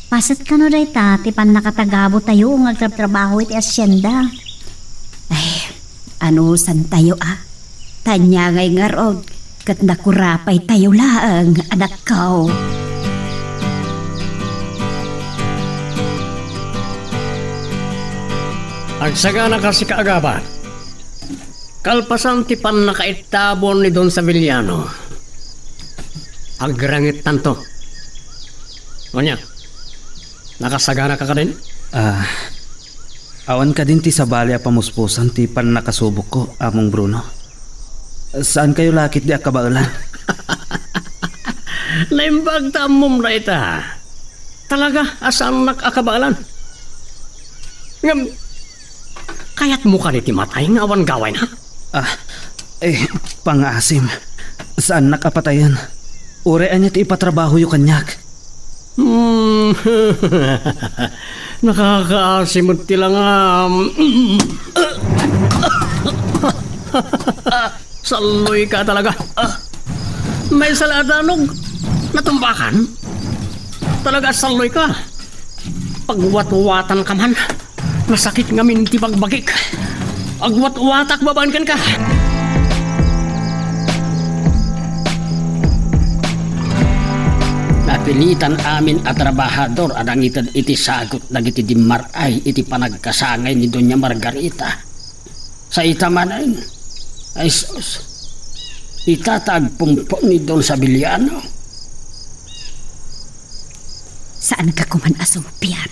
Pasat ka no day ta, ti pan nakatagabo tayo ng trabaho iti asyenda. Ay, Ano san tayo Tanya ngay ngarog, kat nakurapay tayo laang, anak ko. Agsagana kasi kaagaban. Kalpasan ti pan nakaitabon ni Don Savillano. Agrangit tanto. Ngonya, nakasagana ka rin? Awan ka din ti sabali a pamuspusan ti pan nakasubok ko, among Bruno. Saan kayo lakit di akabaulan? Naimbag tamom na ita. Talaga, asaan nakakabalan? Ngam, kaya't mukha ni Timatay ng awan gawin, ha? Pangasim. Saan nakapatayan? Urean niya ti ipatrabaho yung kanyak. Nakakaasimot tilang saloy ka talaga. May saladanog. Natumbakan. Talaga saloy ka. Pagwat-watan ka man. Masakit nga minti pagbagik. Agwat-watak babankan ka. Napilitan amin at trabahador adang iti sagot dagiti dimaray iti panagkasangay ni Doña Margarita. Sa itamanan ay sus, itatagpumpo ni Don Savillano. Saan ka kuman asumpian?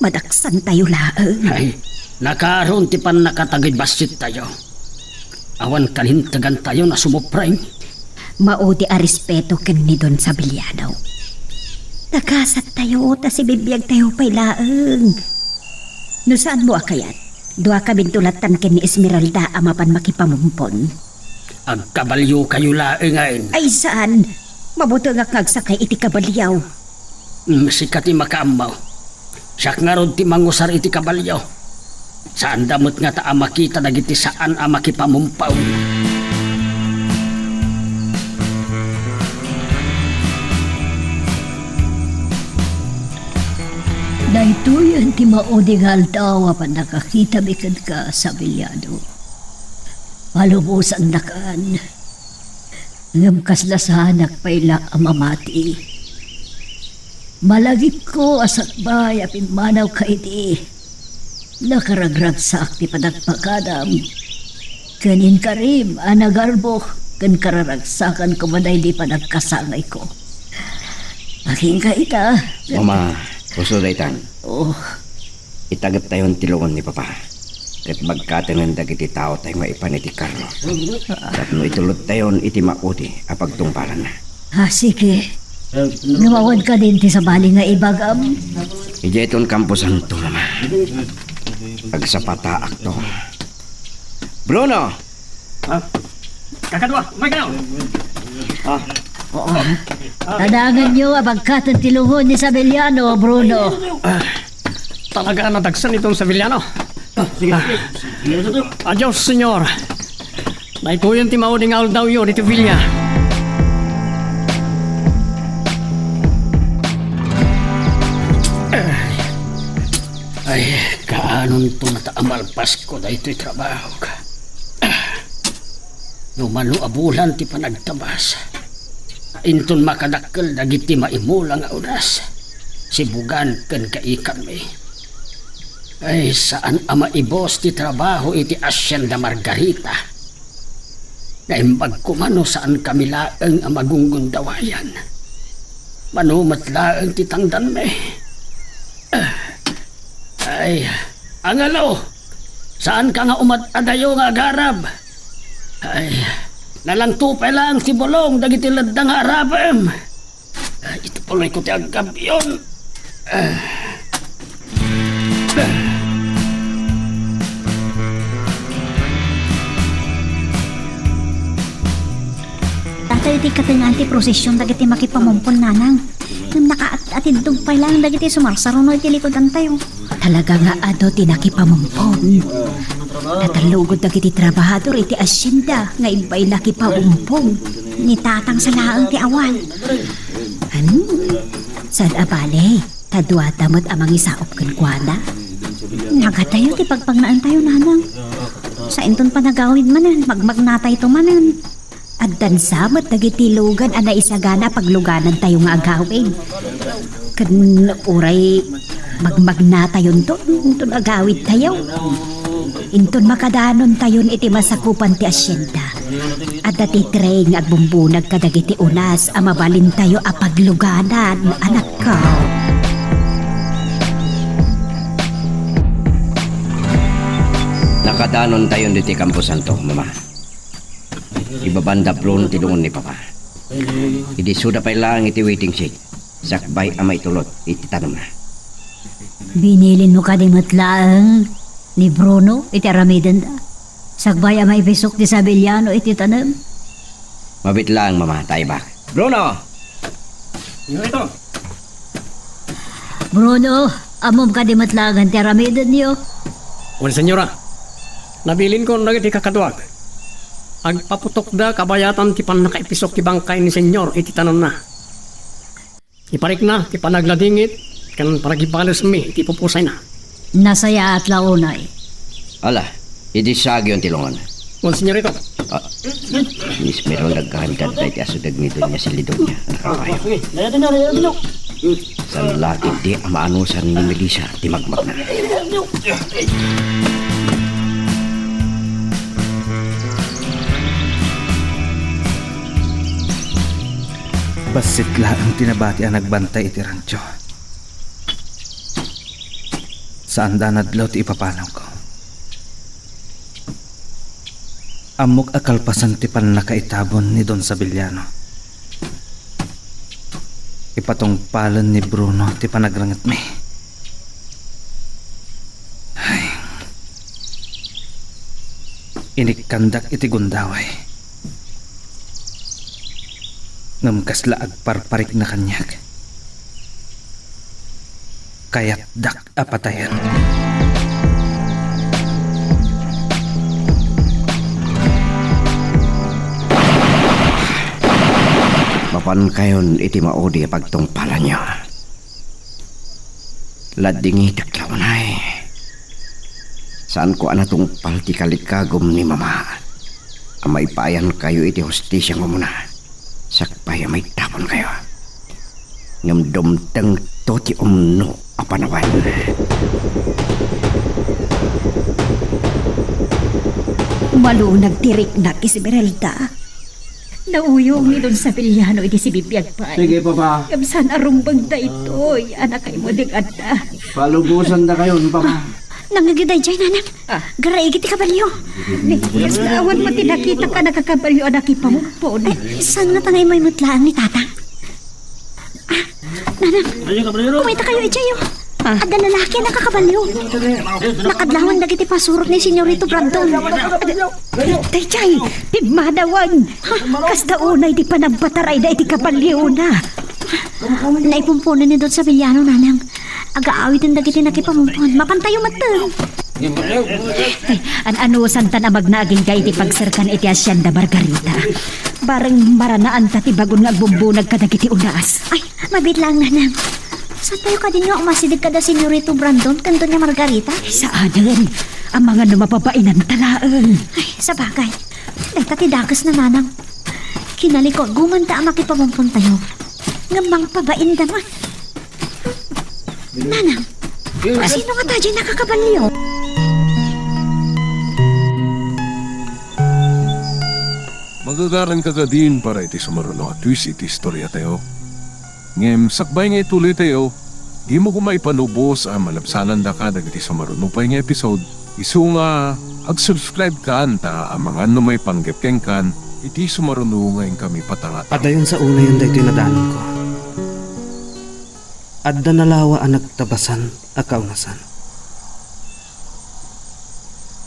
Madaksan tayo laang. Ay, nakaroon ti pan nakatagid basit tayo. Awan kalintagan tayo na sumupreng. Maudi a respeto ken ni Don Savillano. Nakasat tayo, tas ibibiyag tayo pa'y laang. No saan mo akayat? Dua ka bintulatan ken ni Esmeralda amapan makipamumpon. Agkabalyo kayo laangain. Ay saan? Mabuto nga kagsakay iti kabalyaw. Sikati makaamaw. Siyak nga ron ti mangusar iti kabalyo. Saan damot nga ta makita dagiti saan makipamumpaw. Dahito yan ti mauding haltawa pa nakakita bikad ka sa Villano. Malubusan na kaan. Ngam kaslasanak pa'y amamati. Malagit ko asakbay apin manaw ka iti. Nakaragragsak ti padagpakadam. Kanin karim anagarbo kan kararagsakan ko maday di padagkasangay ko. Aking ka ita. Mama, puso daytan. Oh, Itagap tayo ang tilungan ni Papa. Kat magkatanan dagiti tao tayo maipan iti Carlo. At no itulot tayo iti maudi apagtungpalan na. sige. Nawawad ka din ti sa bali nga ibagam. Ija itong Campo Santo, Mama. Agsapataak to. Bruno! Kakadwa, may ganaw. Tanagan nyo abagkatan tilungon ni Savillano, Bruno. Talaga natagsan itong Savillano. Adios, senyor. Naituyan ti mauding daw yun dito Villa. Ay, kaanon to nataamalpas ko na ito'y trabaho ka. Numano abulan ti panagtabas. Inton makadakkel dagiti maimula nga oras. Sibugan ken kaikan mi. Ay, saan maibos ti trabaho iti Hacienda Margarita. Naimbag ko mano saan kami laeng magungundawayan. Manumat laeng ti tangdan mi. Ay, angalo, saan ka nga umat-adayo nga garab? Ay, nalangtupay lang si Bolong dagiti ladda nga arabem. Ito puloy ko ti agkabyon. Tatay ti katingan ti prosesyon dagiti makipamumpon nanang. Nang nakaatintog pa lang dagiti sumarsaruno iti likodan tayo. Talaga nga ado tinakipamumpon. Natalugod dagiti trabahador iti asyenda nga ibay nakipamumpon. Ni tatang sa laang ti awan. Sad abale, tadwa damot amang isaop ken kuana. Nagatayo ti pagpangnaan tayo nanang. Sa inton panagawid manan, magmagnatay to manan. At dansamat nagitilugan ana isagana pagluganan tayo nga agawin. Kan uray magmagna tayon to, inton agawid tayo. Inton makadanon tayon iti masakupan ti asyenda. At dati tray nga agbumbunag kadagiti unas amabalin tayo apagluganan, anak ko. Nakadanon tayo diti kampusan to, mama. Ibabanda plon tilungon ni papa. Idi suda pa ilang iti waiting shed. Sakbay amay tulot iti tanong na. Binilin mo ka di matlaang ni Bruno iti aramidan da. Sagbay amay besok di Sabiliano iti tanam. Mabit lang, mama, tayo ba? Bruno! Bruno, amom ka di matlaang ti aramidan niyo. Well, senyora, nabilin ko na iti kakadwag. Agpaputok da kabayatan ti pan nakaipisok ti bangkay ni senyor iti tanon na. Iparik na ti panagladingit kan paragibalas mi iti pupusay na. Nasaya at launay. Ala, idi sagyon tilungon. Well, senyorito. Miss Merol nagkahantad na iti asudag nito niya si lidon niya. Nakapayo. Sa lalaki di amaanusan ni Melissa ti magmag na. Basit ang tinabati ang nagbantay iti rancho. Saan danadlaw ti ipapanaw ko. Amok akalpasan ti pan nakaitabon ni Don Sabiliano. Ipatungpalan ni Bruno ti panagrangat mi. Ay. Inikandak iti gundaway. Ngamkasla agparparik na kanyak. Kaya't dak apatayan. Mapan kayon iti maudi pagtungpalan niya. Ladingi taklaunay. Saan ko anatungpal ti kalikagom ni mama. Amay payan kayo iti hostisya mo muna. Sakpaya may tapon kayo. Ngamdomteng to ti umno apanawan. Malunag tirik na ki si Merelda. Nauyong ni Don Sabiliano iti si Bibiyag pa. Sige, papa. Kamsan arumbang da ito'y anak kay mo dig adda. Palubusan na kayo, papa. Nangagiday dyan, nanang. Garay iti kabalyo. Yes, naawan mo tinakita ka nakakabalyo anak ipamupon. Saan nga tangay may mutlaan ni tatang? Nanang, kumita kayo ityayo. Ada lalaki ang nakakabalyo. Nakadlawan dagiti pasurot ni Senyorito Brandon. Taychay, pigmadawan. Kasta unay di panagpataray da iti kabalyo na. Naipumpunan ni Don Sabiliano, nanang. Aga-awitin dagiti nakipamumpon. Mapantayo mateng. Ano santa na magnaging ka iti pagserkan iti Hacienda Margarita. Bareng maranaan tati bagon nga agbumbunag ka dagiti unas. Ay, mabit lang, nanang. Saan tayo ka din nga umasidig ka da Senyorito Brandon kanto niya Margarita? Saanan? Ang mga numapabainan talaan. Ay, sa bagay. Ay, tati dagas na, nanang. Kinaliko, gumanta ang makipamumpon tayo. Ngamang pabain naman. Nanang, sino nga tayo nakakabalyo? Magagaran ka din para iti sumaruno at twist iti istorya tayo. Ngem, sakbay nga ituloy tayo, di mo kumay panubos ang malabsanan da ka dagiti sumaruno pa yung episode. Isu nga, ag-subscribe ka anta ang mga may panggap keng kan, iti sumaruno ngayon kami patangat. Padayon sa una yun dahito nadanon ko. Adda nalawa ang nagtabasan akaunasan.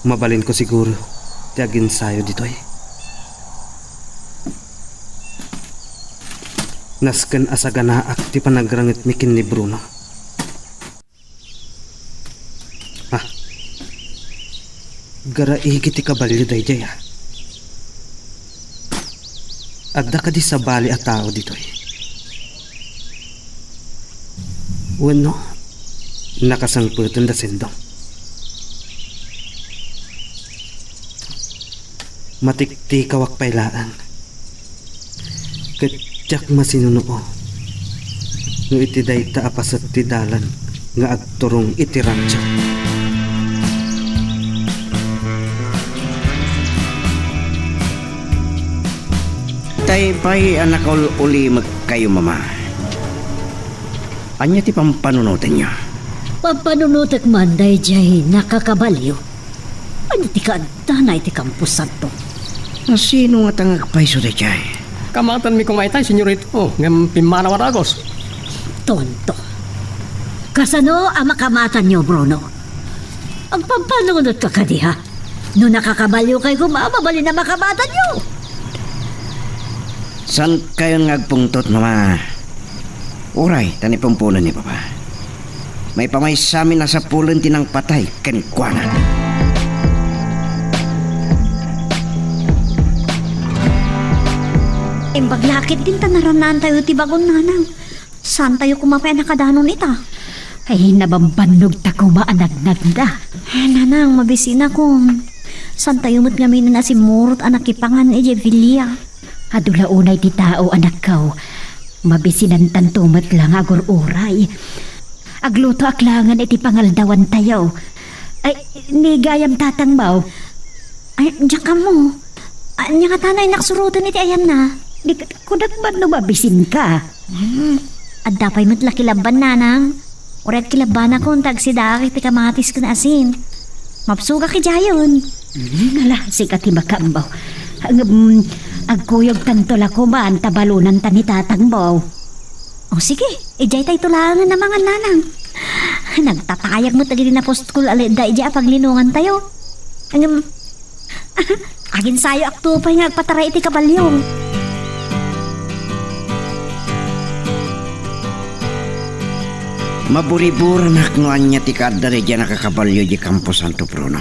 Mabalin ko siguro tiagin sayo ditoy. Nasken asaganaak ti panagrangit mikin ni Bruno. Garaigi ti kabalyo dayjay ha. Adda ka di sa bali at tao ditoy. Wano, nakasangputan da sendong. matikti kawak pailaan. Katyak masinuno no iti dayta apasat ti dalan nga agturong iti rancho. Tay pa'y anak uli magkayo mama. Anya ti pampanunutin niyo? Pampanunutek man day jay nakakabaliw. Ano ti kaadana iti Campus Santo? Sino nga tangag paiso day jay? Kamatan mi kumaitay, senyorito, ng Pimanawaragos. Tonto. Kasano ang makamatan niyo, Bruno? Ang pampanunod ka kadiha. No nakakabaliw kay kumamabali na makamatan niyo. San kayo ngagpungtot mama? Uray, tani pumpunan ni papa. May pamaysamin na sa pulan tinang patay kenkwanan. Baglakit din tanaranaan tayo ti bagong nanang. Saan tayo kumapay nakadanon ita? Ay nabambanog ta kumaanagnag da. Nanang, mabisina ko. Saan tayo mo't ngamin na si Murot anak ipangan ni Jevilia? Adula unay ti tao anak kaw. Mabisinan tantumat lang agor uray. Agluto aklangan iti pangaldawan tayo. Ay, ni gayam tatang baw. Ay, diyan ka mo. Anya nga tanay naksurutan iti ayan na. Di kudak ba no mabisin ka? At dapay mo't lakilaban nanang. Uret kilaban ako tag si Dari ti kamatis ko na asin. Mapsuga ki jayon. Ngala, sikat ti makambaw. Agkuyog tantola ko ba ang tabalunan ta ni tatang baw. O sige, ijay tayo tulangan na mga nanang. Nagtatayag mo tagi na postkul alida ija paglinungan tayo. Agin sayo akto pa yung agpataray iti kabalyong. Maburibura naknuan niya ti kadare dyan nakakabalyo di Campus Santo Bruno.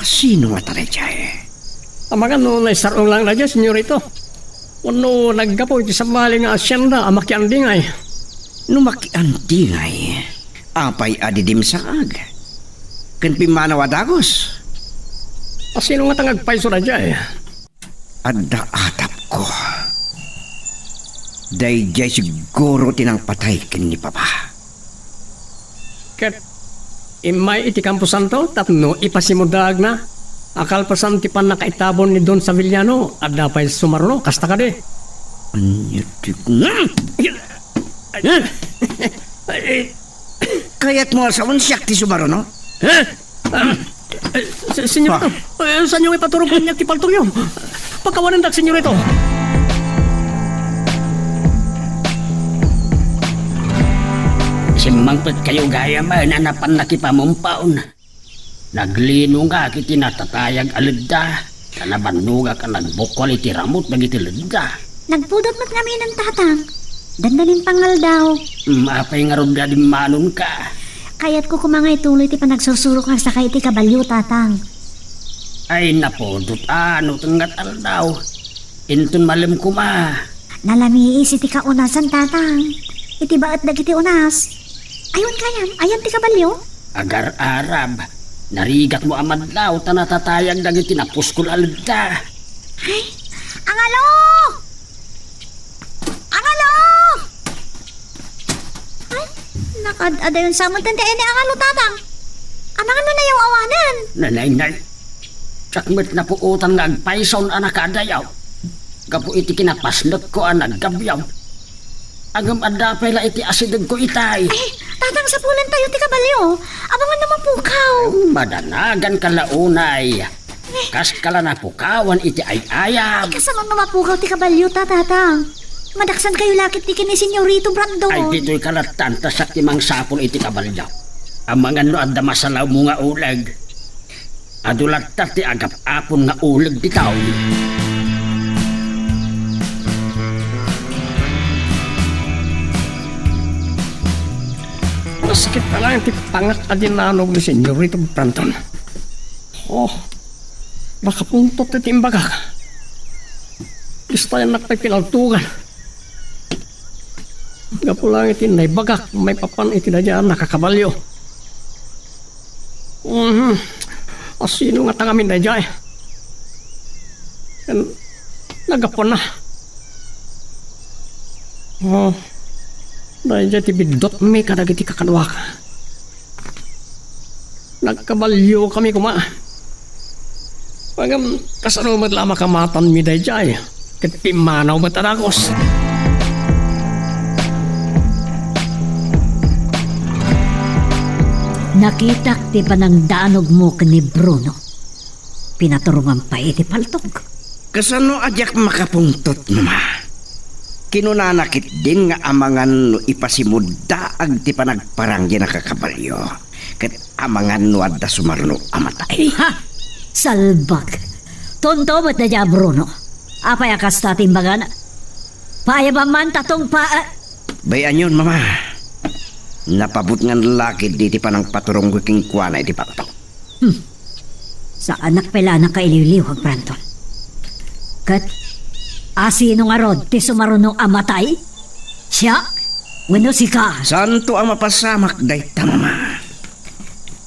Sino nga taray dyan eh? Amagan no naisarong lang na dyan, senyorito. Ano naggapo iti sabali nga asyenda amakiandingay. Numakiandingay. Apay adidim saag. Ken Pimanawadagos. Sino nga tangagpaiso na dyan eh? Adda atap ko. Day jay siguro tinang patay ken ni papa. Ket imay iti Campus Santo tapno ipasimudag na. Akal pasan ti pan nakaitabon ni Don Savillano at dapay sumarno kasta ka de. Anyatik na. Kaya't mo sa unsyak ti sumaro no? Senyorito, saan yung ipaturog niya ti paltong nyo? Pagkawanan dak, senyorito. Simangpet kayo gaya man anapan nakipamumpaon. Naglino nga kiti natatayag alidda. Kanabanuga ka nagbukol iti ramot bagiti lidda. Nagpudot mo't kami ng tatang. Dandalin pangal daw. Mapay nga ron din manon ka. Kaya't ko kumangay tuloy ti panagsursuro ka sa kay ti kabalyo tatang. Ay napudot ano tenggat aldaw. Intun malim kuma. Nalamiis iti kaunasan tatang. Iti baat dagiti unas. Ayun kayam, ayan ti kabalyo. Agar Arab. Narigat mo amad daw tanatatayag dagiti napuskol alda. Ay, angalo! Angalo! Ay, nakadada yun sa amuntan ti ene angalo tatang. Amangan mo na yung awanan. Nanay. Tsakmet na po utang nga agpaisaw anak adayaw. Gapo iti kinapasnot ko naggabiyaw. Agam adapay la iti asidag ko itay. Ay, tatang sa pulan tayo ti kabalyo. Abangan naman pukaw. Madanagan ka launay. Kas kala na pukawan iti ayayam. Ay, kasamang namapukaw ti kabalyo tatang. Madaksan kayo lakit ti kini senyorito Brando. Ay dito'y kalatan tasak timang sapol iti kabalyaw. Amangan no adda masalaw mo nga ulag. Adulat ti agap apon nga ulag di tao. Masakit pa lang ti pangak adinanog ni senyorito Branton. Oh, baka puntot iti imbagak. Istayan nakpay pinaltugan. Gapo lang iti naibagak, may papan iti na dyan nakakabalyo. Sino nga tangamin na dyan? Nagapon na. Oh, dahil dyan tibidot may kadagiti kakanwa ka. Nagkabalyo kami kuma. Pagam kasanumat lama kamatan mi dahil dyan. Kat pimanaw bataragos. Nakitak ti panang danog mo ni Bruno. Pinaturungan pa iti paltog. Kasano ajak makapungtot mama? Kinunanakit din nga amangan no ipasimudda ag ti panagparang di nakakabalyo. Kat amangan no adda sumarno amatay. Ha! Salbag. Tontomot na dya, Bruno. Apay akas tating bagana. Paya ba man tatong pa... Bayan yun mama. Napabot nga lalaki di ti panang paturong king kuwana iti paltog. Sa anak pala na kailiwliwag, Branton. Kat, asino nga rod ti sumarunong amatay? Siya? Wano si ka? Santo ang mapasamak dayta mama.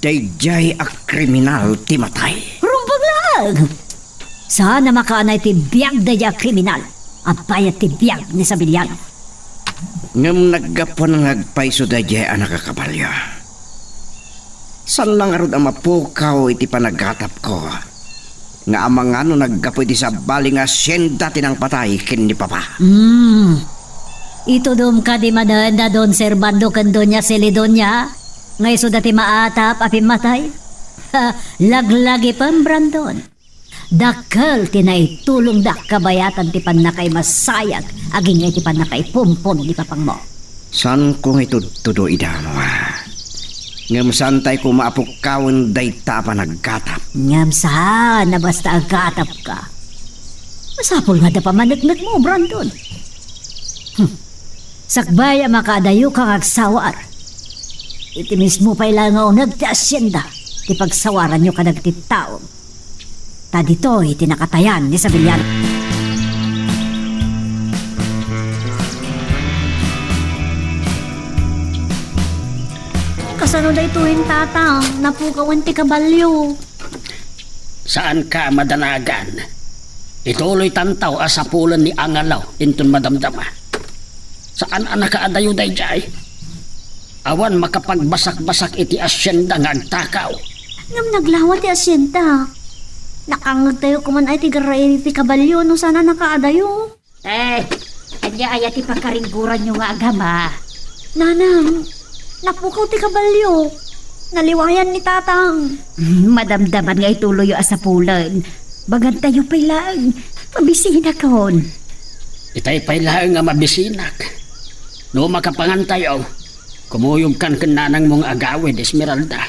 Dayjay a kriminal ti matay. Rumbag lang! Sana makaanay ti biyag daya kriminal. Apayat ti biyag ni Sabiliano. Ngam naggapon ng agpaiso dayjay a nakakabalyo. San lang arod ang mapukaw iti panagatap ko. Nga amang naggapo iti sa baling asyenda tinang patay kin ni Papa. Ito dum ka di madanda don Servando kan Doña Celidonia. Ngay so dati maatap api matay. Laglagi pang Brandon. Dakal tinay tulong dak kabayatan ti pan nakay masayag. Aging ngay ti pan nakay pumpon di papang mo. San kong itutudo idamo ngam santay ko maapukawon dayta pa naggatap. Ngam sa na basta agatap ka. Masapol nga da pa managlag mo, Brandon. Sakbaya makadayo kang agsawar. Iti mismo pa ilangaw nagti-asyenda. Ti pagsawaran nyo ka nagtitaong. Ta dito iti nakatayan ni Sabiliano. Kasano da ituin tatang, napukawan ti kabalyo. Saan ka madanagan? Ituloy tantaw asapulan ni Angalaw intun madamdama. Saan ang nakaadayo dayjay? Awan makapagbasak-basak iti asyenda nga agtakaw. Ngam naglawa ti asyenta. Nakangag tayo kuman ay ti garay ti kabalyo no sana nakaadayo. Kanya ay ti pagkaringguran nyo nga agama. Nanang, napukaw ti kabalyo. Naliwayan ni tatang. Madamdaman nga ituloy yung asapulan. Bagan tayo pailang. Mabisina kon. Itay pailang nga mabisinak. No makapangan tayo, kumuyog kan kananang mong agawid, Esmeralda.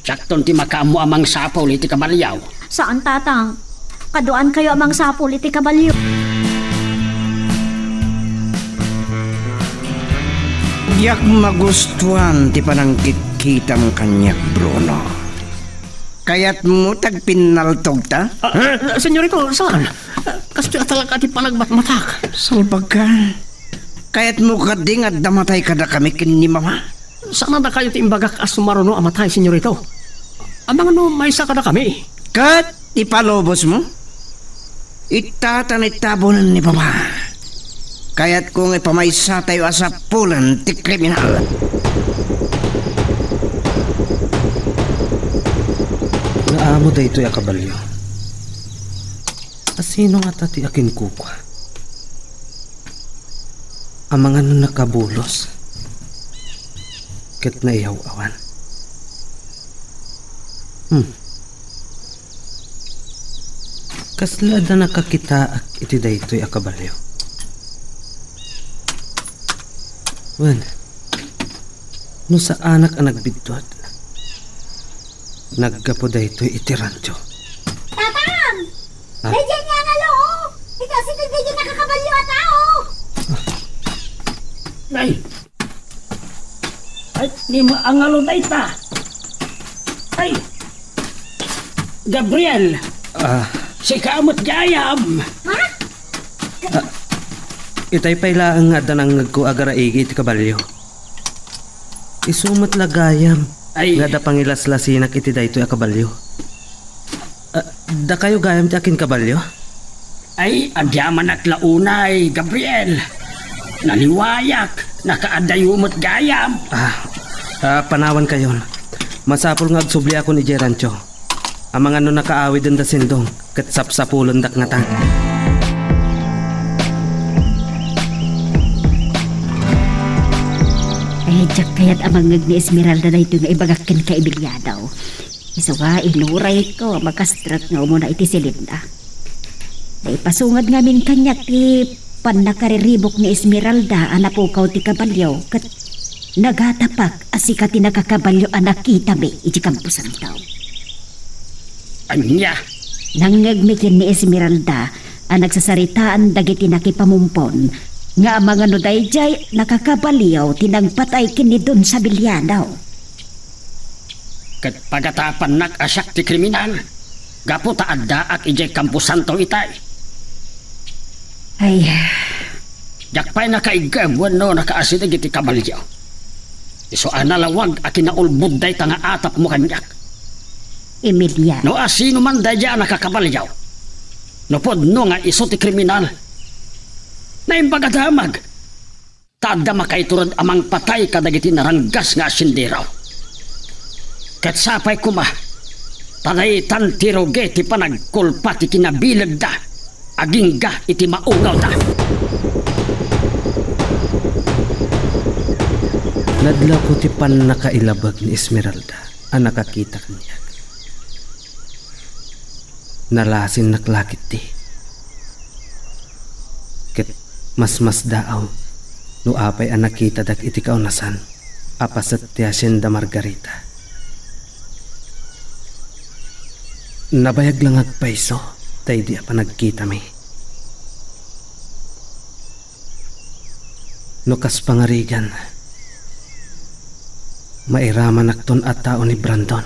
Sakton ti makamu amang sapaw iti kabalyaw. Saan tatang? Kaduan kayo amang sapol iti kabalyo. Yak magustuhan ti panangkit-kitang kanyak Bruno. Kaya't mo tagpinaltog ta? Senyorito, saan? Kasi talaga ti panagbatmatak. Salbag ka. Kaya't mo kading at damatay kada kami kin ni Mama. Saan na kayo ti imbagak as sumaruno amatay, senyorito? Amang may isa kada kami. Kat ipalobos mo? Itatanitabonan ni Papa. Kaya't kung ipamaysa tayo asapulan ti kriminal. Naamo da ito'y akabalyo. Asino nga tati akin kukwa? Amangan na nakabulos. Ket na iyaw awan. Kasla da nakakita ak iti da ito'y akabalyo. Wan, no sa anak ang nagbidtot, naggapo da ito'y itirancho. Tatang! Ha? Dayyan nga nga lo! Kasi dayyan nakakabalyo at tao! Ay! Ay, ni mo angalo dayta! Ay! Gabriel! Si kamot gayam! Itay pailaan nga danang nagko agaraigi iti kabalyo. Isumat lagayam. Ay. Nga da pangilaslasinak iti daytoy a kabalyo. Da kayo gayam ti akin kabalyo? Ay, adyaman at launay, Gabriel. Naliwayak, nakaadayumot gayam. Panawan kayon. Masapol nga agsubli ako ni Gerancho. Ang mga no nakaawid ang dasindong, kat sapsapulon dak nga tan. Ay, Jack kaya't amangag ni Esmeralda na ito nga ibagakin ka Emiliano. Iso nga, iluray ko, magkastrat nga umuna iti silinda. Day pasungad nga min kanya ti panakariribok ni Esmeralda anapukaw ti kabalyo kat nagatapak asika ti nagkakabalyo anak kita mi iti kampusan tao. Anya? Nangagmikin ni Esmeralda ang nagsasaritaan dagiti nakipamumpon nga mga nudayjay nakakabaliw tinagpatay kini dun sa Bilyanaw. Kat pagatapan nak-asyak ti kriminal, gapo taadda at ijay kampusan to itay. Ay, Jakpay nakaigabwan no nakaasidag iti kabalyo. Iso analawag a kinaulbud day tanga atap mo kanyak. Emiliano. No asino man daya nakakabalyaw. No pod no nga iso ti kriminal. Na imbagadamag. Tada makaiturad amang patay kadagiti naranggas nga asindiraw. Kat sapay kuma. Panay tiroge ti panagkulpa ti kinabilag da. Agingga iti maugaw da. Nadla ko ti pan nakailabag ni Esmeralda ang nakakita kanya. Nalasin naklakit ti. Ket mas daaw no apay ang nakita dak iti kaunasan apasat ti Hacienda Margarita. Nabayag lang agpaiso tay di pa nagkita mi. No kas pangarigan mairaman akton at tao ni Brandon.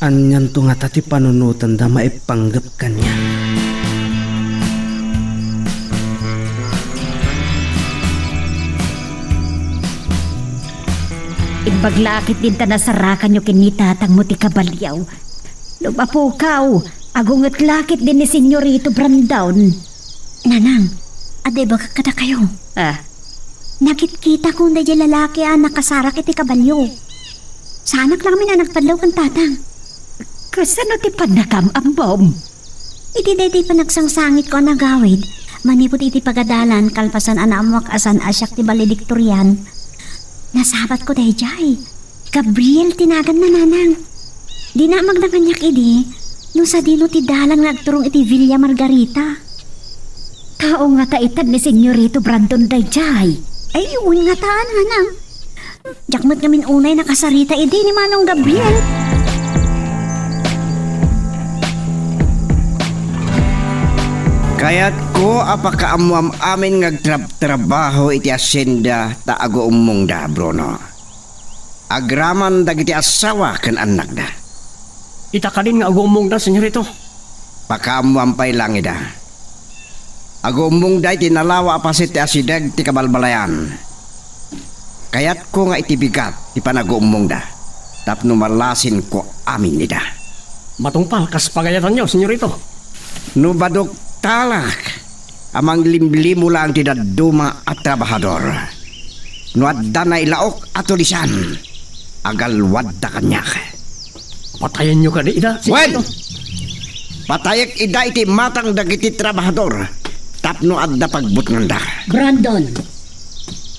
Anyan to nga tati panunutan da maipanggap kanya. Imbaglakit din ta nasarakan nyo kinitatang mo ti kabalyaw. Lumapukaw, agungat lakit din ni Senyorito Brandon. Nanang, aday ba kakada kayo? Nakikita ko na di lalaki nakasarak iti kabalyo. Sanak lang min nagpadlaw kan tatang. Kasano ti panakam ang bom? Iti day pa nagsangsangit ko ang nagawid. Manipot iti pagadalan kalpasan anamak asan asyak ti valedictorian. Nasabat ko day jay. Gabriel tinagan na nanang. Di na magnaganyak idi. No sa dino ti dalang nagturong iti Villa Margarita. Tao nga taitad ni Senyorito Brandon day jay. Ay, uwi nga taan, hanang. Jakmat ngamin unay nakasarita idi ni Manong Gabriel. Kaya't ko apakaamuam amin ngagtrabaho iti asyenda ta ago umong da, Bruno. Agraman dagiti asawa ken anak da. Ita ka din nga agumong da, senyorito. Pakaamuam pay lang ida. Ago umong da iti nalawa apasit ti asidag ti kabalbalayan. Kaya't ko nga iti bigat ti panago umong da. Tapno malasin ko amin ida. Matungpal kas pagayatan nyo, senyorito. No badok talak amang limlimo lang ti daduma at trabahador. No adda na ilaok at tulisan agalwad da kanyak. Patayan nyo ka di ida, Well, senyorito. patayak ida iti matang dagiti trabahador tapno adda pagbutngan da. Brandon,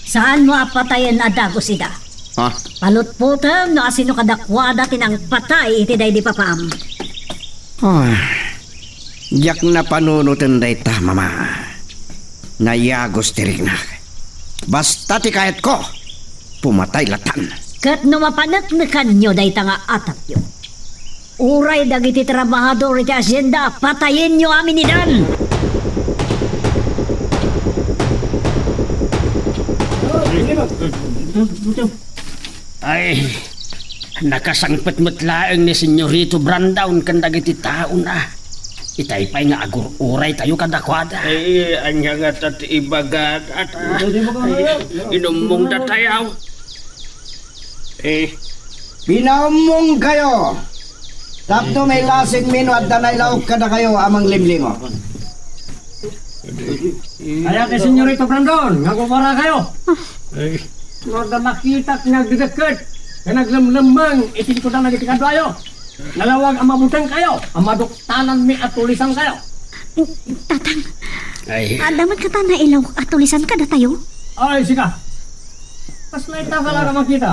saan mo apatayan adagos ida? Ha? Palutputam no asino kadakwada tinang patay iti day di papam. Yak na panunutan day ta, mama. Nayagos tirignak. Basta ti kayat ko, pumatay latan. Kat no mapanaknakan nyo day tanga atap nyo. Uray dagiti trabahador iti asyenda, patayin nyo amin idan! Ay, nakasangpet laeng ni Senyorito Brandon kan dagiti tao na. Itay pa'y nga agur-uray tayo kadakwada. Ay, anya nga tat ibagat at inumong datayaw. Pinaumong kayo. Tapno may lasing mino at danay laok kada kayo amang limlingo. Kaya kay Senyorito Brandon, nga kumara kayo. Huwag na makita nga nagdidakit, nga naglamlamang, itin ko na nagitikan tayo. Nalawag ang mabutang kayo, ang maduktanan mi at tulisan kayo. Tatang, Ay, daman ka ta na ilaw at tulisan ka na tayo. Ay, sika. Mas may taka lang ka makita.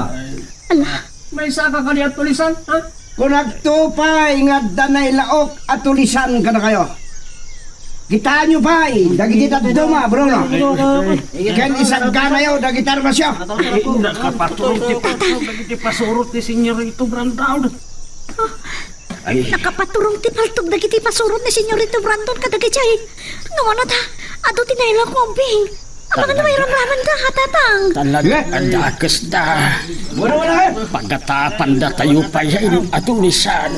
Ala, May saka ka ni at tulisan, ha? Kung nagtupay nga danay laok at tulisan kada kayo. Kitaan nyo pa dagiti tatduma, Bruno. Ken isang kanayo, dagitar ba siya? Nakapaturong ti Pagiti pasurot ni Senyorito Brandon. ay, nakapaturong ti paltog dagiti pasurot ni Senyorito Brandon kadagitay. Naman ta, ato tinailang ko ang bing. Ang mga may ramraman ka, hatatang. talaga, adakas da. Wala. Pagkatapan da tayo pa yan atulisan.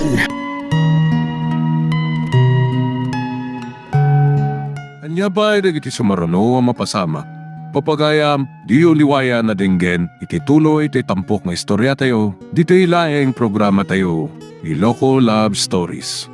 Anya ba iti sumarano ang mapasama? Papagayam, di uliwaya na dinggen, iti tuloy iti tampok nga istorya tayo, dito ilaeng programa tayo, Iloko Love Stories.